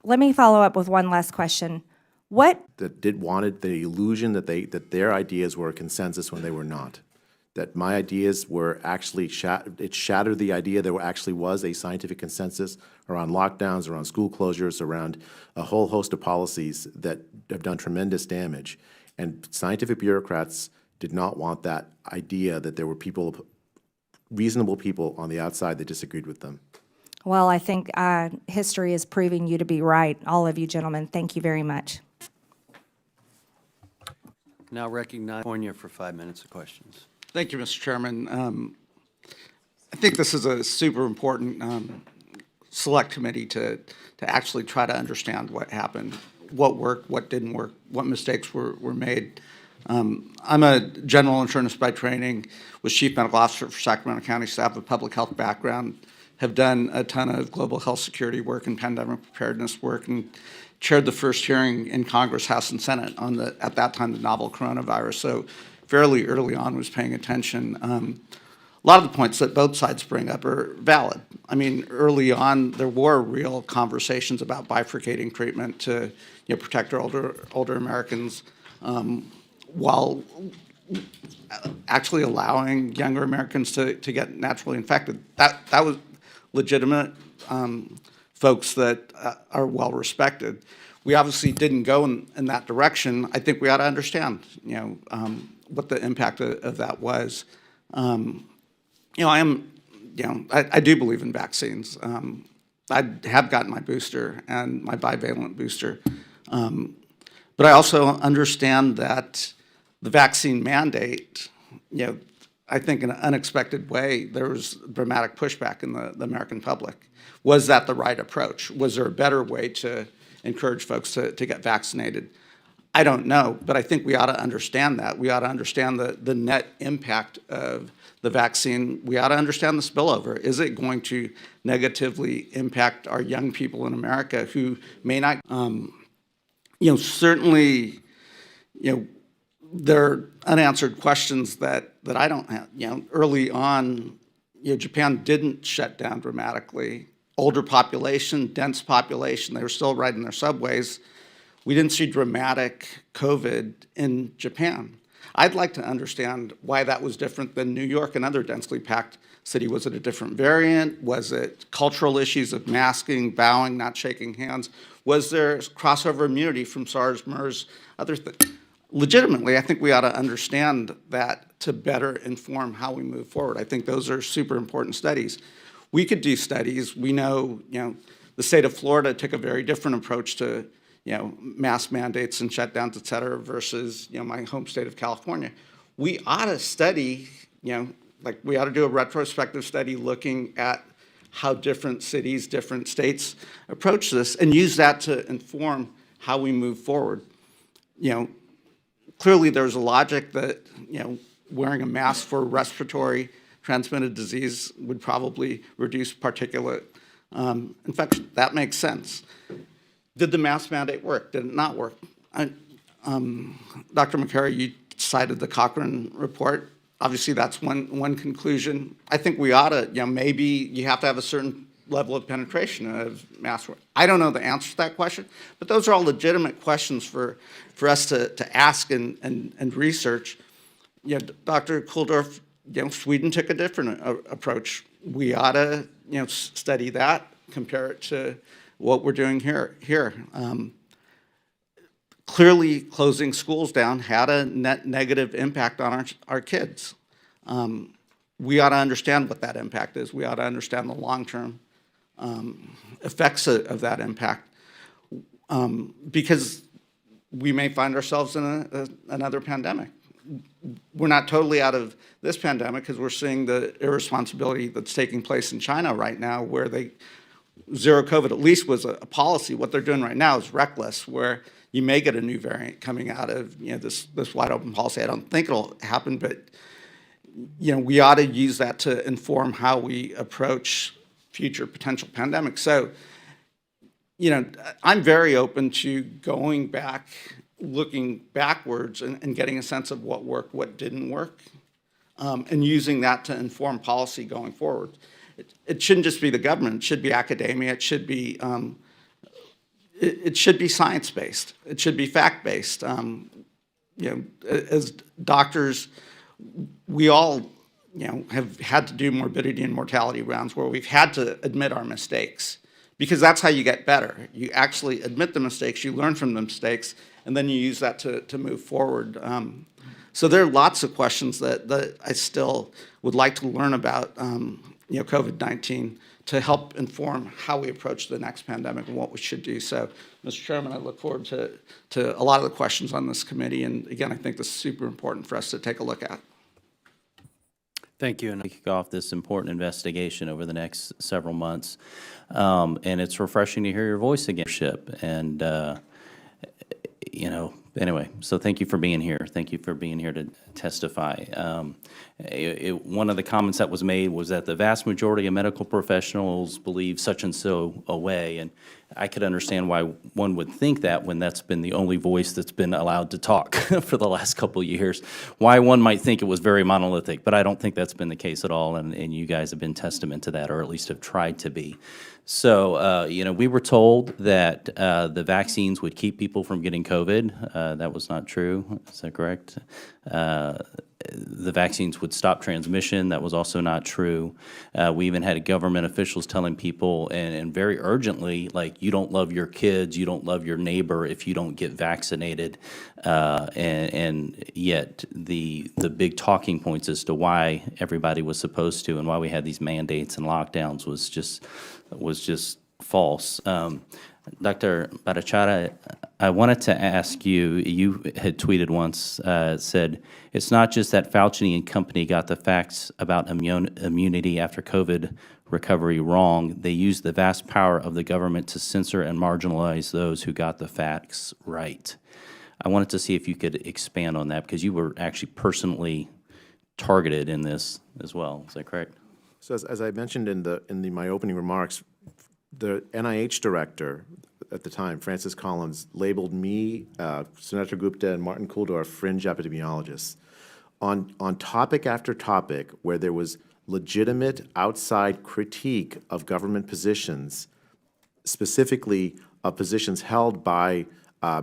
[SPEAKER 13] Let me follow up with one last question. What
[SPEAKER 5] Wanted the illusion that their ideas were a consensus when they were not. That my ideas were actually, it shattered the idea there actually was a scientific consensus around lockdowns, around school closures, around a whole host of policies that have done tremendous damage. And scientific bureaucrats did not want that idea that there were reasonable people on the outside that disagreed with them.
[SPEAKER 13] Well, I think history is proving you to be right, all of you gentlemen. Thank you very much.
[SPEAKER 1] Now recognize California for 5 minutes of questions.
[SPEAKER 14] Thank you, Mr. Chairman. I think this is a super important select committee to actually try to understand what happened, what worked, what didn't work, what mistakes were made. I'm a general internist by training, was chief medical officer for Sacramento County, so I have a public health background, have done a ton of global health security work and pandemic preparedness work, and chaired the first hearing in Congress, House and Senate on at that time, the novel coronavirus. So fairly early on was paying attention. A lot of the points that both sides bring up are valid. I mean, early on, there were real conversations about bifurcating treatment to protect our older Americans, while actually allowing younger Americans to get naturally infected. That was legitimate. Folks that are well respected. We obviously didn't go in that direction. I think we ought to understand, what the impact of that was. I do believe in vaccines. I have gotten my booster and my bivalent booster. But I also understand that the vaccine mandate, I think in an unexpected way, there was dramatic pushback in the American public. Was that the right approach? Was there a better way to encourage folks to get vaccinated? I don't know, but I think we ought to understand that. We ought to understand the net impact of the vaccine. We ought to understand the spillover. Is it going to negatively impact our young people in America who may not, certainly, there are unanswered questions that I don't have. Early on, Japan didn't shut down dramatically. Older population, dense population, they were still riding their subways. We didn't see dramatic COVID in Japan. I'd like to understand why that was different than New York and other densely packed city. Was it a different variant? Was it cultural issues of masking, bowing, not shaking hands? Was there crossover immunity from SARS, MERS, other things? legitimately, I think we ought to understand that to better inform how we move forward. I think those are super important studies. We could do studies. We know, the state of Florida took a very different approach to, mask mandates and shutdowns, et cetera, versus, my home state of California. We ought to study, like we ought to do a retrospective study looking at how different cities, different states approach this and use that to inform how we move forward. Clearly there's a logic that, wearing a mask for respiratory transmitted disease would probably reduce particulate infection. That makes sense. Did the mask mandate work? Did it not work? Dr. Makary, you cited the Cochrane report. Obviously, that's one conclusion. I think we ought to, maybe you have to have a certain level of penetration of mask work. I don't know the answer to that question, but those are all legitimate questions for us to ask and research. Dr. Kulldorff, Sweden took a different approach. We ought to, study that, compare it to what we're doing here. Clearly, closing schools down had a net negative impact on our kids. We ought to understand what that impact is. We ought to understand the long-term effects of that impact, because we may find ourselves in another pandemic. We're not totally out of this pandemic because we're seeing the irresponsibility that's taking place in China right now, where zero COVID at least was a policy. What they're doing right now is reckless, where you may get a new variant coming out of this wide open policy. I don't think it'll happen, but we ought to use that to inform how we approach future potential pandemics. So, I'm very open to going back, looking backwards and getting a sense of what worked, what didn't work, and using that to inform policy going forward. It shouldn't just be the government. It should be academia. It should be science-based. It should be fact-based. As doctors, we all, have had to do morbidity and mortality rounds where we've had to admit our mistakes, because that's how you get better. You actually admit the mistakes, you learn from the mistakes, and then you use that to move forward. So there are lots of questions that I still would like to learn about, COVID-19, to help inform how we approach the next pandemic and what we should do. So, Mr. Chairman, I look forward to a lot of the questions on this committee. And again, I think this is super important for us to take a look at.
[SPEAKER 1] Thank you. And I kick off this important investigation over the next several months. And it's refreshing to hear your voice again. And, anyway, so thank you for being here. Thank you for being here to testify. One of the comments that was made was that the vast majority of medical professionals believe such and so a way, and I could understand why one would think that when that's been the only voice that's been allowed to talk for the last couple of years, why one might think it was very monolithic, but I don't think that's been the case at all, and you guys have been testament to that, or at least have tried to be. So, we were told that the vaccines would keep people from getting COVID. That was not true. Is that correct? The vaccines would stop transmission. That was also not true. We even had government officials telling people, and very urgently, like, you don't love your kids, you don't love your neighbor if you don't get vaccinated. And yet the big talking points as to why everybody was supposed to and why we had these mandates and lockdowns was just false. Dr. Bhattacharya, I wanted to ask you, you had tweeted once, said, it's not just that Fauci and company got the facts about immunity after COVID recovery wrong. They used the vast power of the government to censor and marginalize those who got the facts right. I wanted to see if you could expand on that, because you were actually personally targeted in this as well. Is that correct?
[SPEAKER 5] So as I mentioned in my opening remarks, the NIH director at the time, Francis Collins, labeled me, Senator Gupta, and Martin Kulldorff fringe epidemiologists. On topic after topic where there was legitimate outside critique of government positions, specifically of positions held by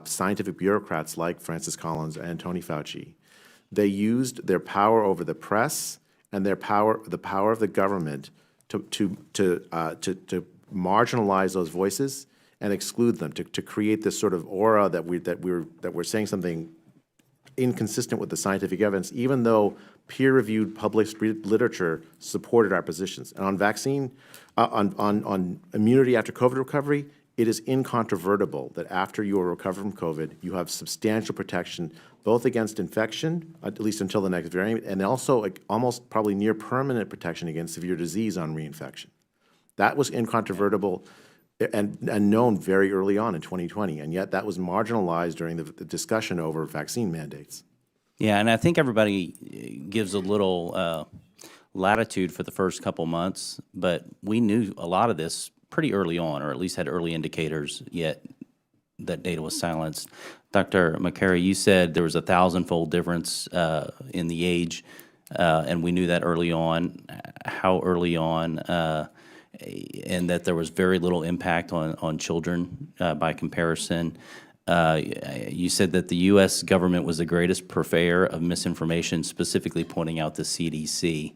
[SPEAKER 5] scientific bureaucrats like Francis Collins and Tony Fauci, they used their power over the press and the power of the government to marginalize those voices and exclude them, to create this sort of aura that we're saying something inconsistent with the scientific evidence, even though peer-reviewed published literature supported our positions. And on vaccine, on immunity after COVID recovery, it is incontrovertible that after you are recovered from COVID, you have substantial protection both against infection, at least until the next variant, and also like almost probably near permanent protection against severe disease on reinfection. That was incontrovertible and known very early on in 2020, and yet that was marginalized during the discussion over vaccine mandates.
[SPEAKER 15] Yeah, and I think everybody gives a little latitude for the first couple months, but we knew a lot of this pretty early on, or at least had early indicators, yet that data was silenced. Dr. Makary, you said there was a 1,000-fold difference in the age, and we knew that early on. How early on? And that there was very little impact on children by comparison. You said that the U.S. government was the greatest purveyor of misinformation, specifically pointing out the CDC.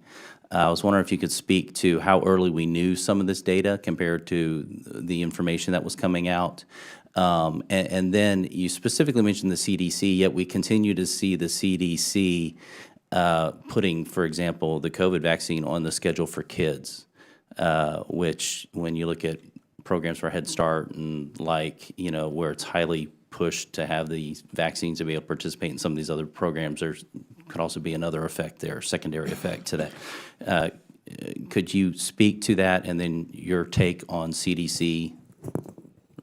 [SPEAKER 15] I was wondering if you could speak to how early we knew some of this data compared to the information that was coming out. And then you specifically mentioned the CDC, yet we continue to see the CDC putting, for example, the COVID vaccine on the schedule for kids, which when you look at programs for Head Start and where it's highly pushed to have these vaccines to be able to participate in some of these other programs, there could also be another effect there, secondary effect to that. Could you speak to that and then your take on CDC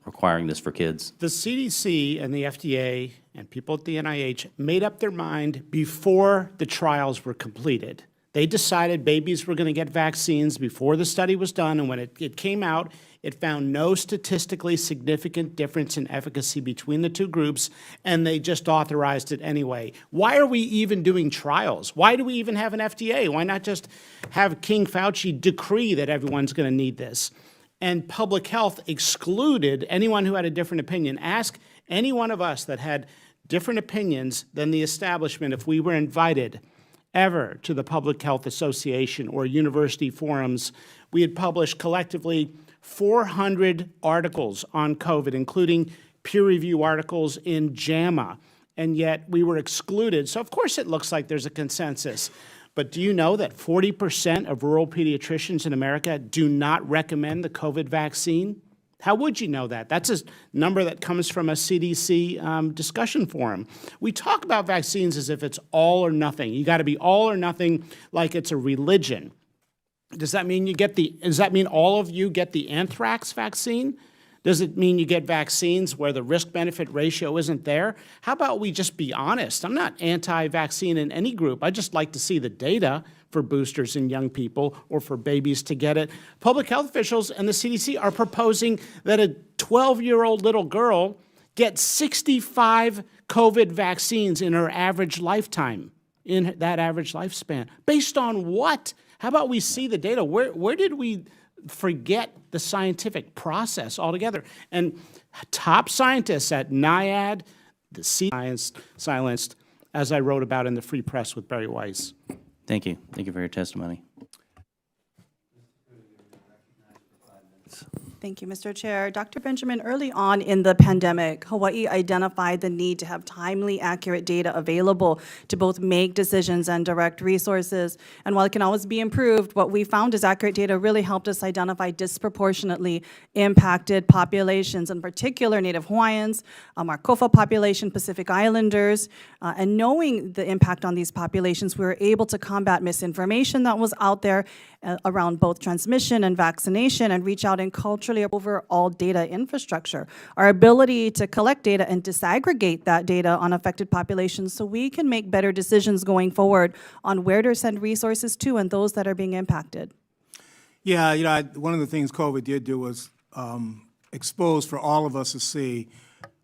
[SPEAKER 15] requiring this for kids?
[SPEAKER 4] The CDC and the FDA and people at the NIH made up their mind before the trials were completed. They decided babies were going to get vaccines before the study was done, and when it came out, it found no statistically significant difference in efficacy between the two groups, and they just authorized it anyway. Why are we even doing trials? Why do we even have an FDA? Why not just have King Fauci decree that everyone's going to need this? And public health excluded anyone who had a different opinion. Ask any one of us that had different opinions than the establishment if we were invited ever to the Public Health Association or university forums. We had published collectively 400 articles on COVID, including peer review articles in JAMA, and yet we were excluded. So of course it looks like there's a consensus. But do you know that 40% of rural pediatricians in America do not recommend the COVID vaccine? How would you know that? That's a number that comes from a CDC discussion forum. We talk about vaccines as if it's all or nothing. You got to be all or nothing, like it's a religion. Does that mean does that mean all of you get the anthrax vaccine? Does it mean you get vaccines where the risk-benefit ratio isn't there? How about we just be honest? I'm not anti-vaccine in any group. I just like to see the data for boosters in young people or for babies to get it. Public health officials and the CDC are proposing that a 12-year-old little girl get 65 COVID vaccines in her average lifetime, in that average lifespan. Based on what? How about we see the data? Where did we forget the scientific process altogether? And top scientists at NIAID, the CDC silenced, as I wrote about in the Free Press with Barry Weiss.
[SPEAKER 15] Thank you. Thank you for your testimony.
[SPEAKER 16] Thank you, Mr. Chair. Dr. Benjamin, early on in the pandemic, Hawaii identified the need to have timely, accurate data available to both make decisions and direct resources. And while it can always be improved, what we found is accurate data really helped us identify disproportionately impacted populations, in particular Native Hawaiians, our Kofa population, Pacific Islanders. And knowing the impact on these populations, we were able to combat misinformation that was out there around both transmission and vaccination and reach out and culturally overall data infrastructure. Our ability to collect data and disaggregate that data on affected populations so we can make better decisions going forward on where to send resources to and those that are being impacted.
[SPEAKER 6] Yeah, one of the things COVID did do was expose for all of us to see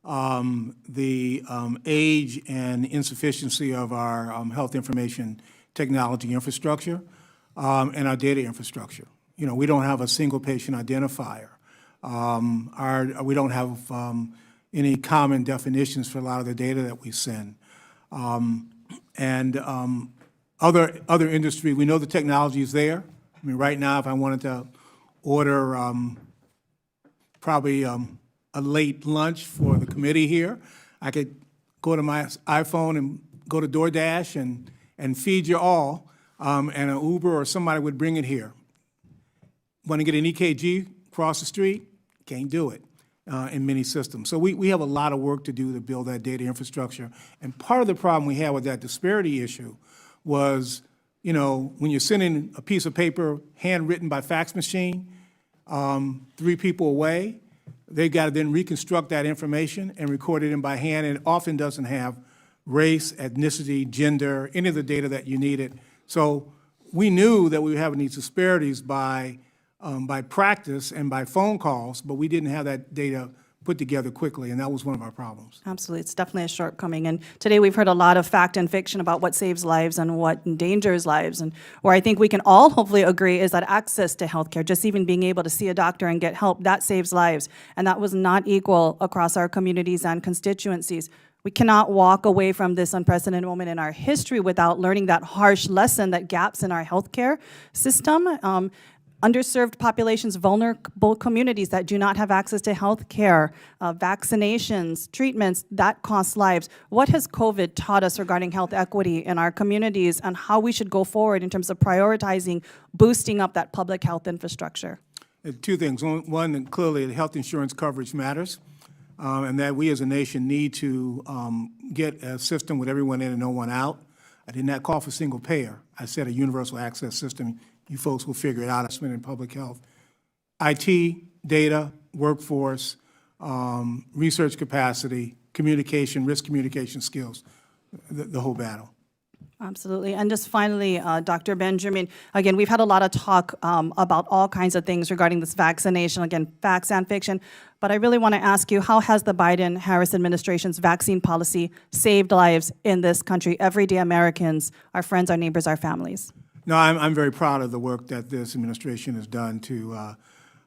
[SPEAKER 6] the age and insufficiency of our health information technology infrastructure and our data infrastructure. We don't have a single patient identifier. We don't have any common definitions for a lot of the data that we send. Other industry, we know the technology is there. I mean, right now, if I wanted to order probably a late lunch for the committee here, I could go to my iPhone and go to DoorDash and feed you all, and an Uber or somebody would bring it here. Want to get an EKG across the street? Can't do it in many systems. So we have a lot of work to do to build that data infrastructure. And part of the problem we had with that disparity issue was, you know, when you're sending a piece of paper handwritten by fax machine, 3 people away, they got to then reconstruct that information and record it in by hand, and it often doesn't have race, ethnicity, gender, any of the data that you needed. So we knew that we were having these disparities by practice and by phone calls, but we didn't have that data put together quickly, and that was one of our problems.
[SPEAKER 16] Absolutely, it's definitely a shortcoming. And today we've heard a lot of fact and fiction about what saves lives and what endangers lives. And where I think we can all hopefully agree is that access to healthcare, just even being able to see a doctor and get help, that saves lives. And that was not equal across our communities and constituencies. We cannot walk away from this unprecedented moment in our history without learning that harsh lesson that gaps in our healthcare system, underserved populations, vulnerable communities that do not have access to health care, vaccinations, treatments, that cost lives. What has COVID taught us regarding health equity in our communities and how we should go forward in terms of prioritizing, boosting up that public health infrastructure?
[SPEAKER 6] 2 things. One, clearly, the health insurance coverage matters, and that we as a nation need to get a system with everyone in and no one out. I did not call for single payer. I said a universal access system. You folks will figure it out. I spent in public health. IT, data, workforce, research capacity, communication, risk communication skills, the whole battle.
[SPEAKER 16] Absolutely. And just finally, Dr. Benjamin, again, we've had a lot of talk about all kinds of things regarding this vaccination, again, facts and fiction, but I really want to ask you, how has the Biden-Harris administration's vaccine policy saved lives in this country, everyday Americans, our friends, our neighbors, our families?
[SPEAKER 6] No, I'm very proud of the work that this administration has done to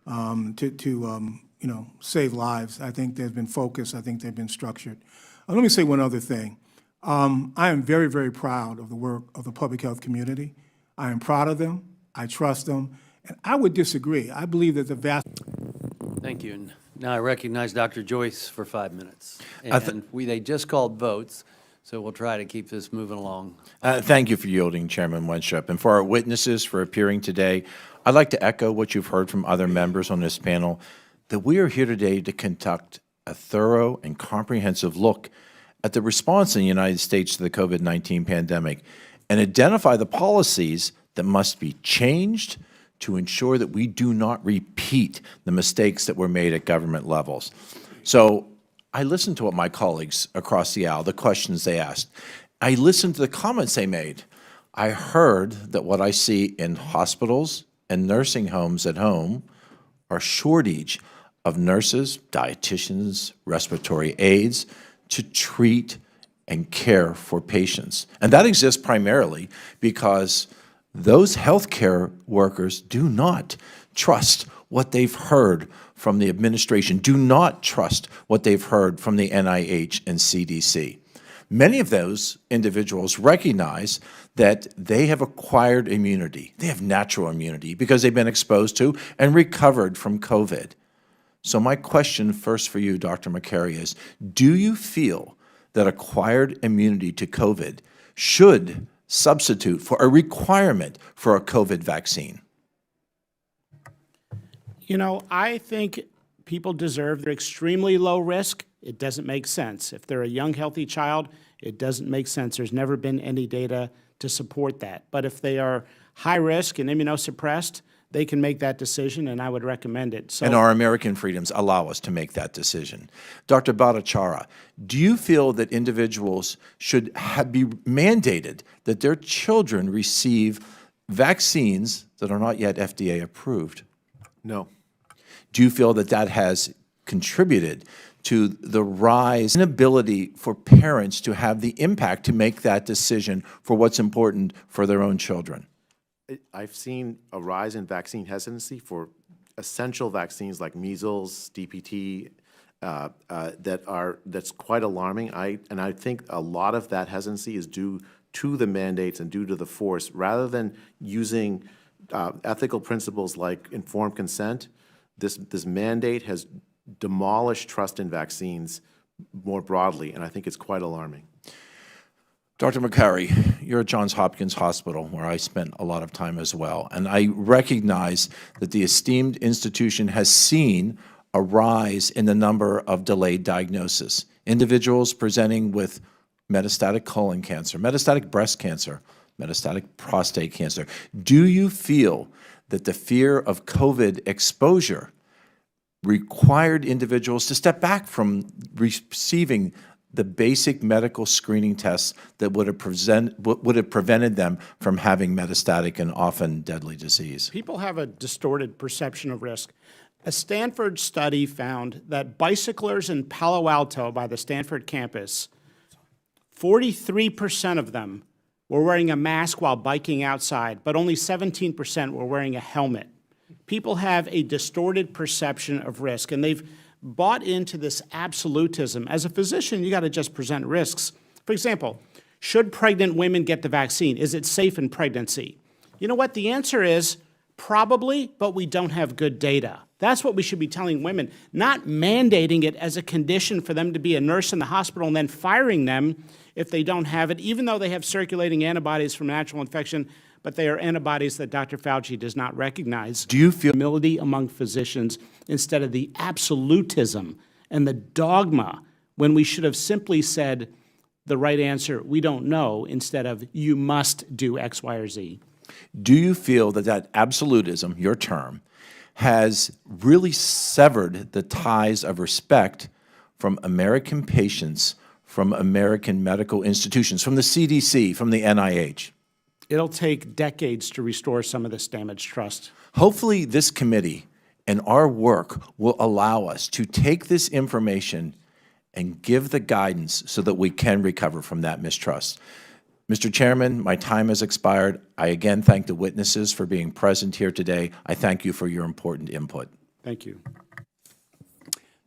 [SPEAKER 6] you know, save lives. I think they've been focused. I think they've been structured. Let me say one other thing. I am very, very proud of the work of the public health community. I am proud of them. I trust them. And I would disagree. I believe that the vast...
[SPEAKER 1] Thank you. And now I recognize Dr. Joyce for 5 minutes. And they just called votes, so we'll try to keep this moving along.
[SPEAKER 17] Thank you for yielding, Chairman Winstrup. And for our witnesses for appearing today, I'd like to echo what you've heard from other members on this panel, that we are here today to conduct a thorough and comprehensive look at the response in the United States to the COVID-19 pandemic and identify the policies that must be changed to ensure that we do not repeat the mistakes that were made at government levels. So I listened to what my colleagues across the aisle, the questions they asked. I listened to the comments they made. I heard that what I see in hospitals and nursing homes at home are shortage of nurses, dietitians, respiratory aides to treat and care for patients. And that exists primarily because those healthcare workers do not trust what they've heard from the administration, do not trust what they've heard from the NIH and CDC. Many of those individuals recognize that they have acquired immunity. They have natural immunity because they've been exposed to and recovered from COVID. So my question first for you, Dr. Makary, is, do you feel that acquired immunity to COVID should substitute for a requirement for a COVID vaccine?
[SPEAKER 4] You know, I think people deserve, they're extremely low risk. It doesn't make sense. If they're a young, healthy child, it doesn't make sense. There's never been any data to support that. But if they are high risk and immunosuppressed, they can make that decision, and I would recommend it. So,
[SPEAKER 17] and our American freedoms allow us to make that decision. Dr. Bhattacharya, do you feel that individuals should be mandated that their children receive vaccines that are not yet FDA approved?
[SPEAKER 5] No.
[SPEAKER 17] Do you feel that that has contributed to the rise in ability for parents to have the impact to make that decision for what's important for their own children?
[SPEAKER 5] I've seen a rise in vaccine hesitancy for essential vaccines like measles, DPT, that's quite alarming. And I think a lot of that hesitancy is due to the mandates and due to the force, rather than using ethical principles like informed consent. This mandate has demolished trust in vaccines more broadly, and I think it's quite alarming.
[SPEAKER 17] Dr. Makary, you're at Johns Hopkins Hospital, where I spent a lot of time as well, and I recognize that the esteemed institution has seen a rise in the number of delayed diagnoses. Individuals presenting with metastatic colon cancer, metastatic breast cancer, metastatic prostate cancer. Do you feel that the fear of COVID exposure required individuals to step back from receiving the basic medical screening tests that would have prevented them from having metastatic and often deadly disease?
[SPEAKER 4] People have a distorted perception of risk. A Stanford study found that bicyclers in Palo Alto by the Stanford campus, 43% of them were wearing a mask while biking outside, but only 17% were wearing a helmet. People have a distorted perception of risk, and they've bought into this absolutism. As a physician, you got to just present risks. For example, should pregnant women get the vaccine? Is it safe in pregnancy? You know what? The answer is probably, but we don't have good data. That's what we should be telling women, not mandating it as a condition for them to be a nurse in the hospital and then firing them if they don't have it, even though they have circulating antibodies from natural infection, but they are antibodies that Dr. Fauci does not recognize.
[SPEAKER 17] Do you feel
[SPEAKER 4] humility among physicians instead of the absolutism and the dogma when we should have simply said the right answer, we don't know, instead of you must do X, Y, or Z?
[SPEAKER 17] Do you feel that that absolutism, your term, has really severed the ties of respect from American patients, from American medical institutions, from the CDC, from the NIH?
[SPEAKER 4] It'll take decades to restore some of this damaged trust.
[SPEAKER 17] Hopefully this committee and our work will allow us to take this information and give the guidance so that we can recover from that mistrust. Mr. Chairman, my time has expired. I again thank the witnesses for being present here today. I thank you for your important input.
[SPEAKER 4] Thank you.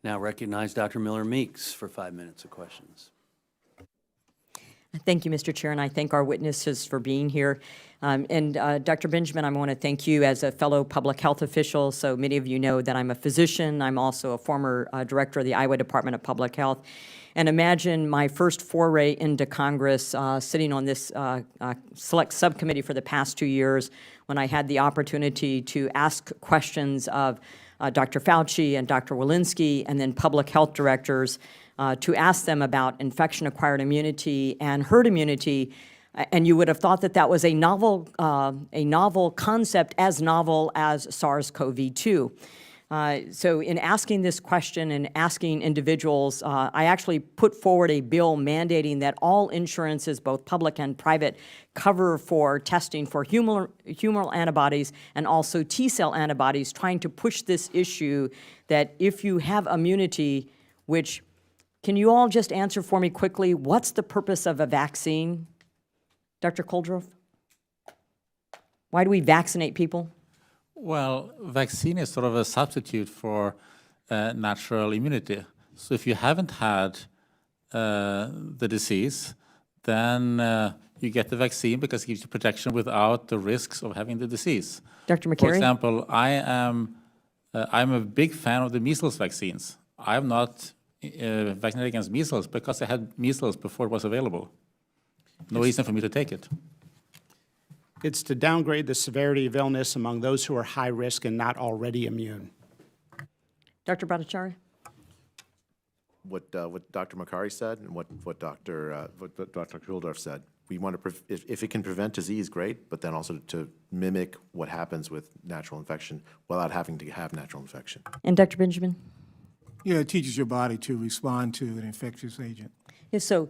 [SPEAKER 1] Now recognize Dr. Miller-Meeks for 5 minutes of questions.
[SPEAKER 18] Thank you, Mr. Chair, and I thank our witnesses for being here. Dr. Benjamin, I want to thank you as a fellow public health official. So many of you know that I'm a physician. I'm also a former director of the Iowa Department of Public Health. And imagine my first foray into Congress, sitting on this Select Subcommittee for the past 2 years, when I had the opportunity to ask questions of Dr. Fauci and Dr. Walensky, and then public health directors, to ask them about infection-acquired immunity and herd immunity, and you would have thought that that was a novel concept, as novel as SARS-CoV-2. So in asking this question and asking individuals, I actually put forward a bill mandating that all insurances, both public and private, cover for testing for humoral antibodies and also T-cell antibodies, trying to push this issue that if you have immunity, which, can you all just answer for me quickly, what's the purpose of a vaccine? Dr. Kulldorff? Why do we vaccinate people?
[SPEAKER 3] Well, vaccine is sort of a substitute for natural immunity. So if you haven't had the disease, then you get the vaccine because it gives you protection without the risks of having the disease.
[SPEAKER 18] Dr. Makary?
[SPEAKER 3] For example, I'm a big fan of the measles vaccines. I'm not vaccinated against measles because I had measles before it was available. No reason for me to take it.
[SPEAKER 4] It's to downgrade the severity of illness among those who are high risk and not already immune.
[SPEAKER 18] Dr. Bhattacharya?
[SPEAKER 5] What Dr. Makary said and what Dr. Kulldorff said. We want to, if it can prevent disease, great, but then also to mimic what happens with natural infection without having to have natural infection.
[SPEAKER 18] And Dr. Benjamin?
[SPEAKER 6] Yeah, it teaches your body to respond to an infectious agent.
[SPEAKER 18] Yeah, so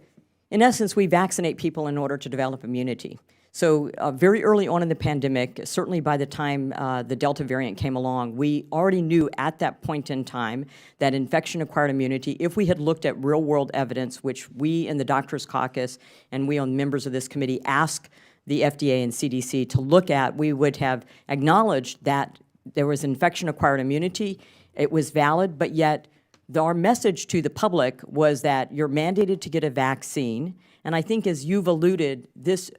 [SPEAKER 18] in essence, we vaccinate people in order to develop immunity. So very early on in the pandemic, certainly by the time the Delta variant came along, we already knew at that point in time that infection-acquired immunity, if we had looked at real-world evidence, which we in the Doctors Caucus and we on members of this committee asked the FDA and CDC to look at, we would have acknowledged that there was infection-acquired immunity, it was valid, but yet our message to the public was that you're mandated to get a vaccine, and I think as you've alluded, this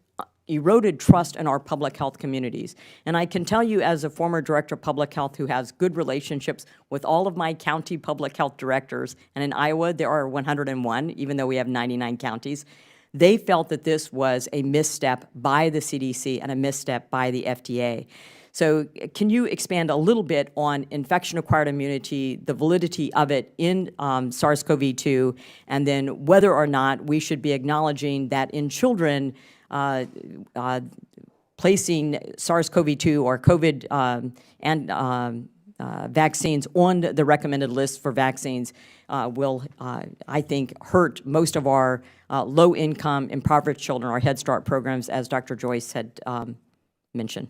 [SPEAKER 18] eroded trust in our public health communities. And I can tell you as a former director of public health who has good relationships with all of my county public health directors, and in Iowa there are 101, even though we have 99 counties, They felt that this was a misstep by the CDC and a misstep by the FDA. So can you expand a little bit on infection-acquired immunity, the validity of it in SARS-CoV-2, and then whether or not we should be acknowledging that in children, placing SARS-CoV-2 or COVID vaccines on the recommended list for vaccines will, I think, hurt most of our low-income, impoverished children, our Head Start programs, as Dr. Joyce had mentioned.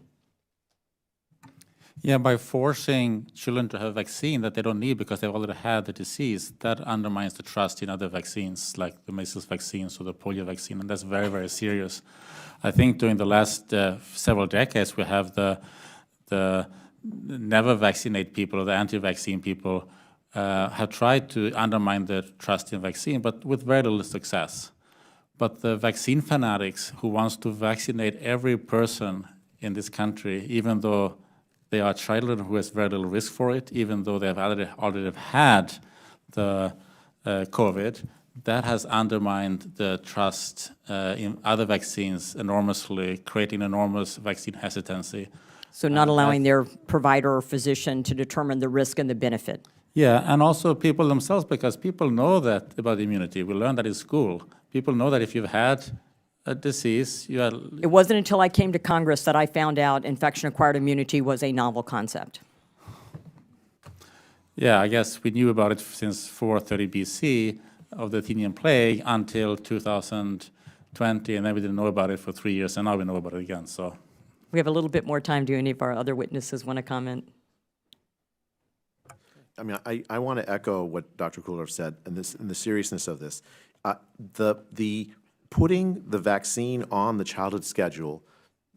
[SPEAKER 3] Yeah, by forcing children to have a vaccine that they don't need because they've already had the disease, that undermines the trust in other vaccines, like the measles vaccines or the polio vaccine, and that's very, very serious. I think during the last several decades, we have the never vaccinate people or the anti-vaccine people have tried to undermine the trust in vaccine, but with very little success. But the vaccine fanatics who wants to vaccinate every person in this country, even though they are children who has very little risk for it, even though they have already had the COVID, that has undermined the trust in other vaccines enormously, creating enormous vaccine hesitancy.
[SPEAKER 18] So not allowing their provider or physician to determine the risk and the benefit.
[SPEAKER 3] Yeah, and also people themselves, because people know that about immunity. We learn that in school. People know that if you've had a disease, you are...
[SPEAKER 18] It wasn't until I came to Congress that I found out infection-acquired immunity was a novel concept.
[SPEAKER 3] Yeah, I guess we knew about it since 430 BC of the Athenian plague until 2020, and then we didn't know about it for 3 years, and now we know about it again, so...
[SPEAKER 18] We have a little bit more time. Do any of our other witnesses want to comment?
[SPEAKER 5] I mean, I want to echo what Dr. Kulldorff said and the seriousness of this. The putting the vaccine on the childhood schedule,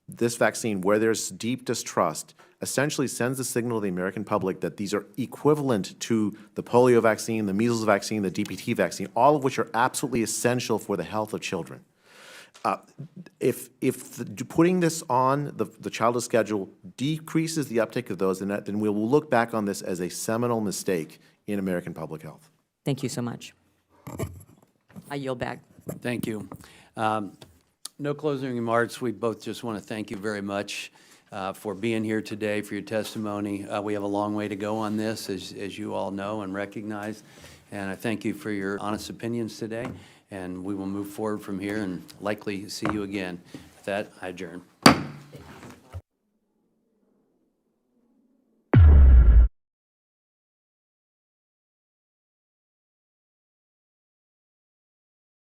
[SPEAKER 5] this vaccine where there's deep distrust, essentially sends a signal to the American public that these are equivalent to the polio vaccine, the measles vaccine, the DPT vaccine, all of which are absolutely essential for the health of children. If putting this on the childhood schedule decreases the uptake of those, then we will look back on this as a seminal mistake in American public health.
[SPEAKER 18] Thank you so much. I yield back.
[SPEAKER 1] Thank you. No closing remarks. We both just want to thank you very much for being here today, for your testimony. We have a long way to go on this, as you all know and recognize. And I thank you for your honest opinions today. And we will move forward from here and likely see you again. With that, I adjourn.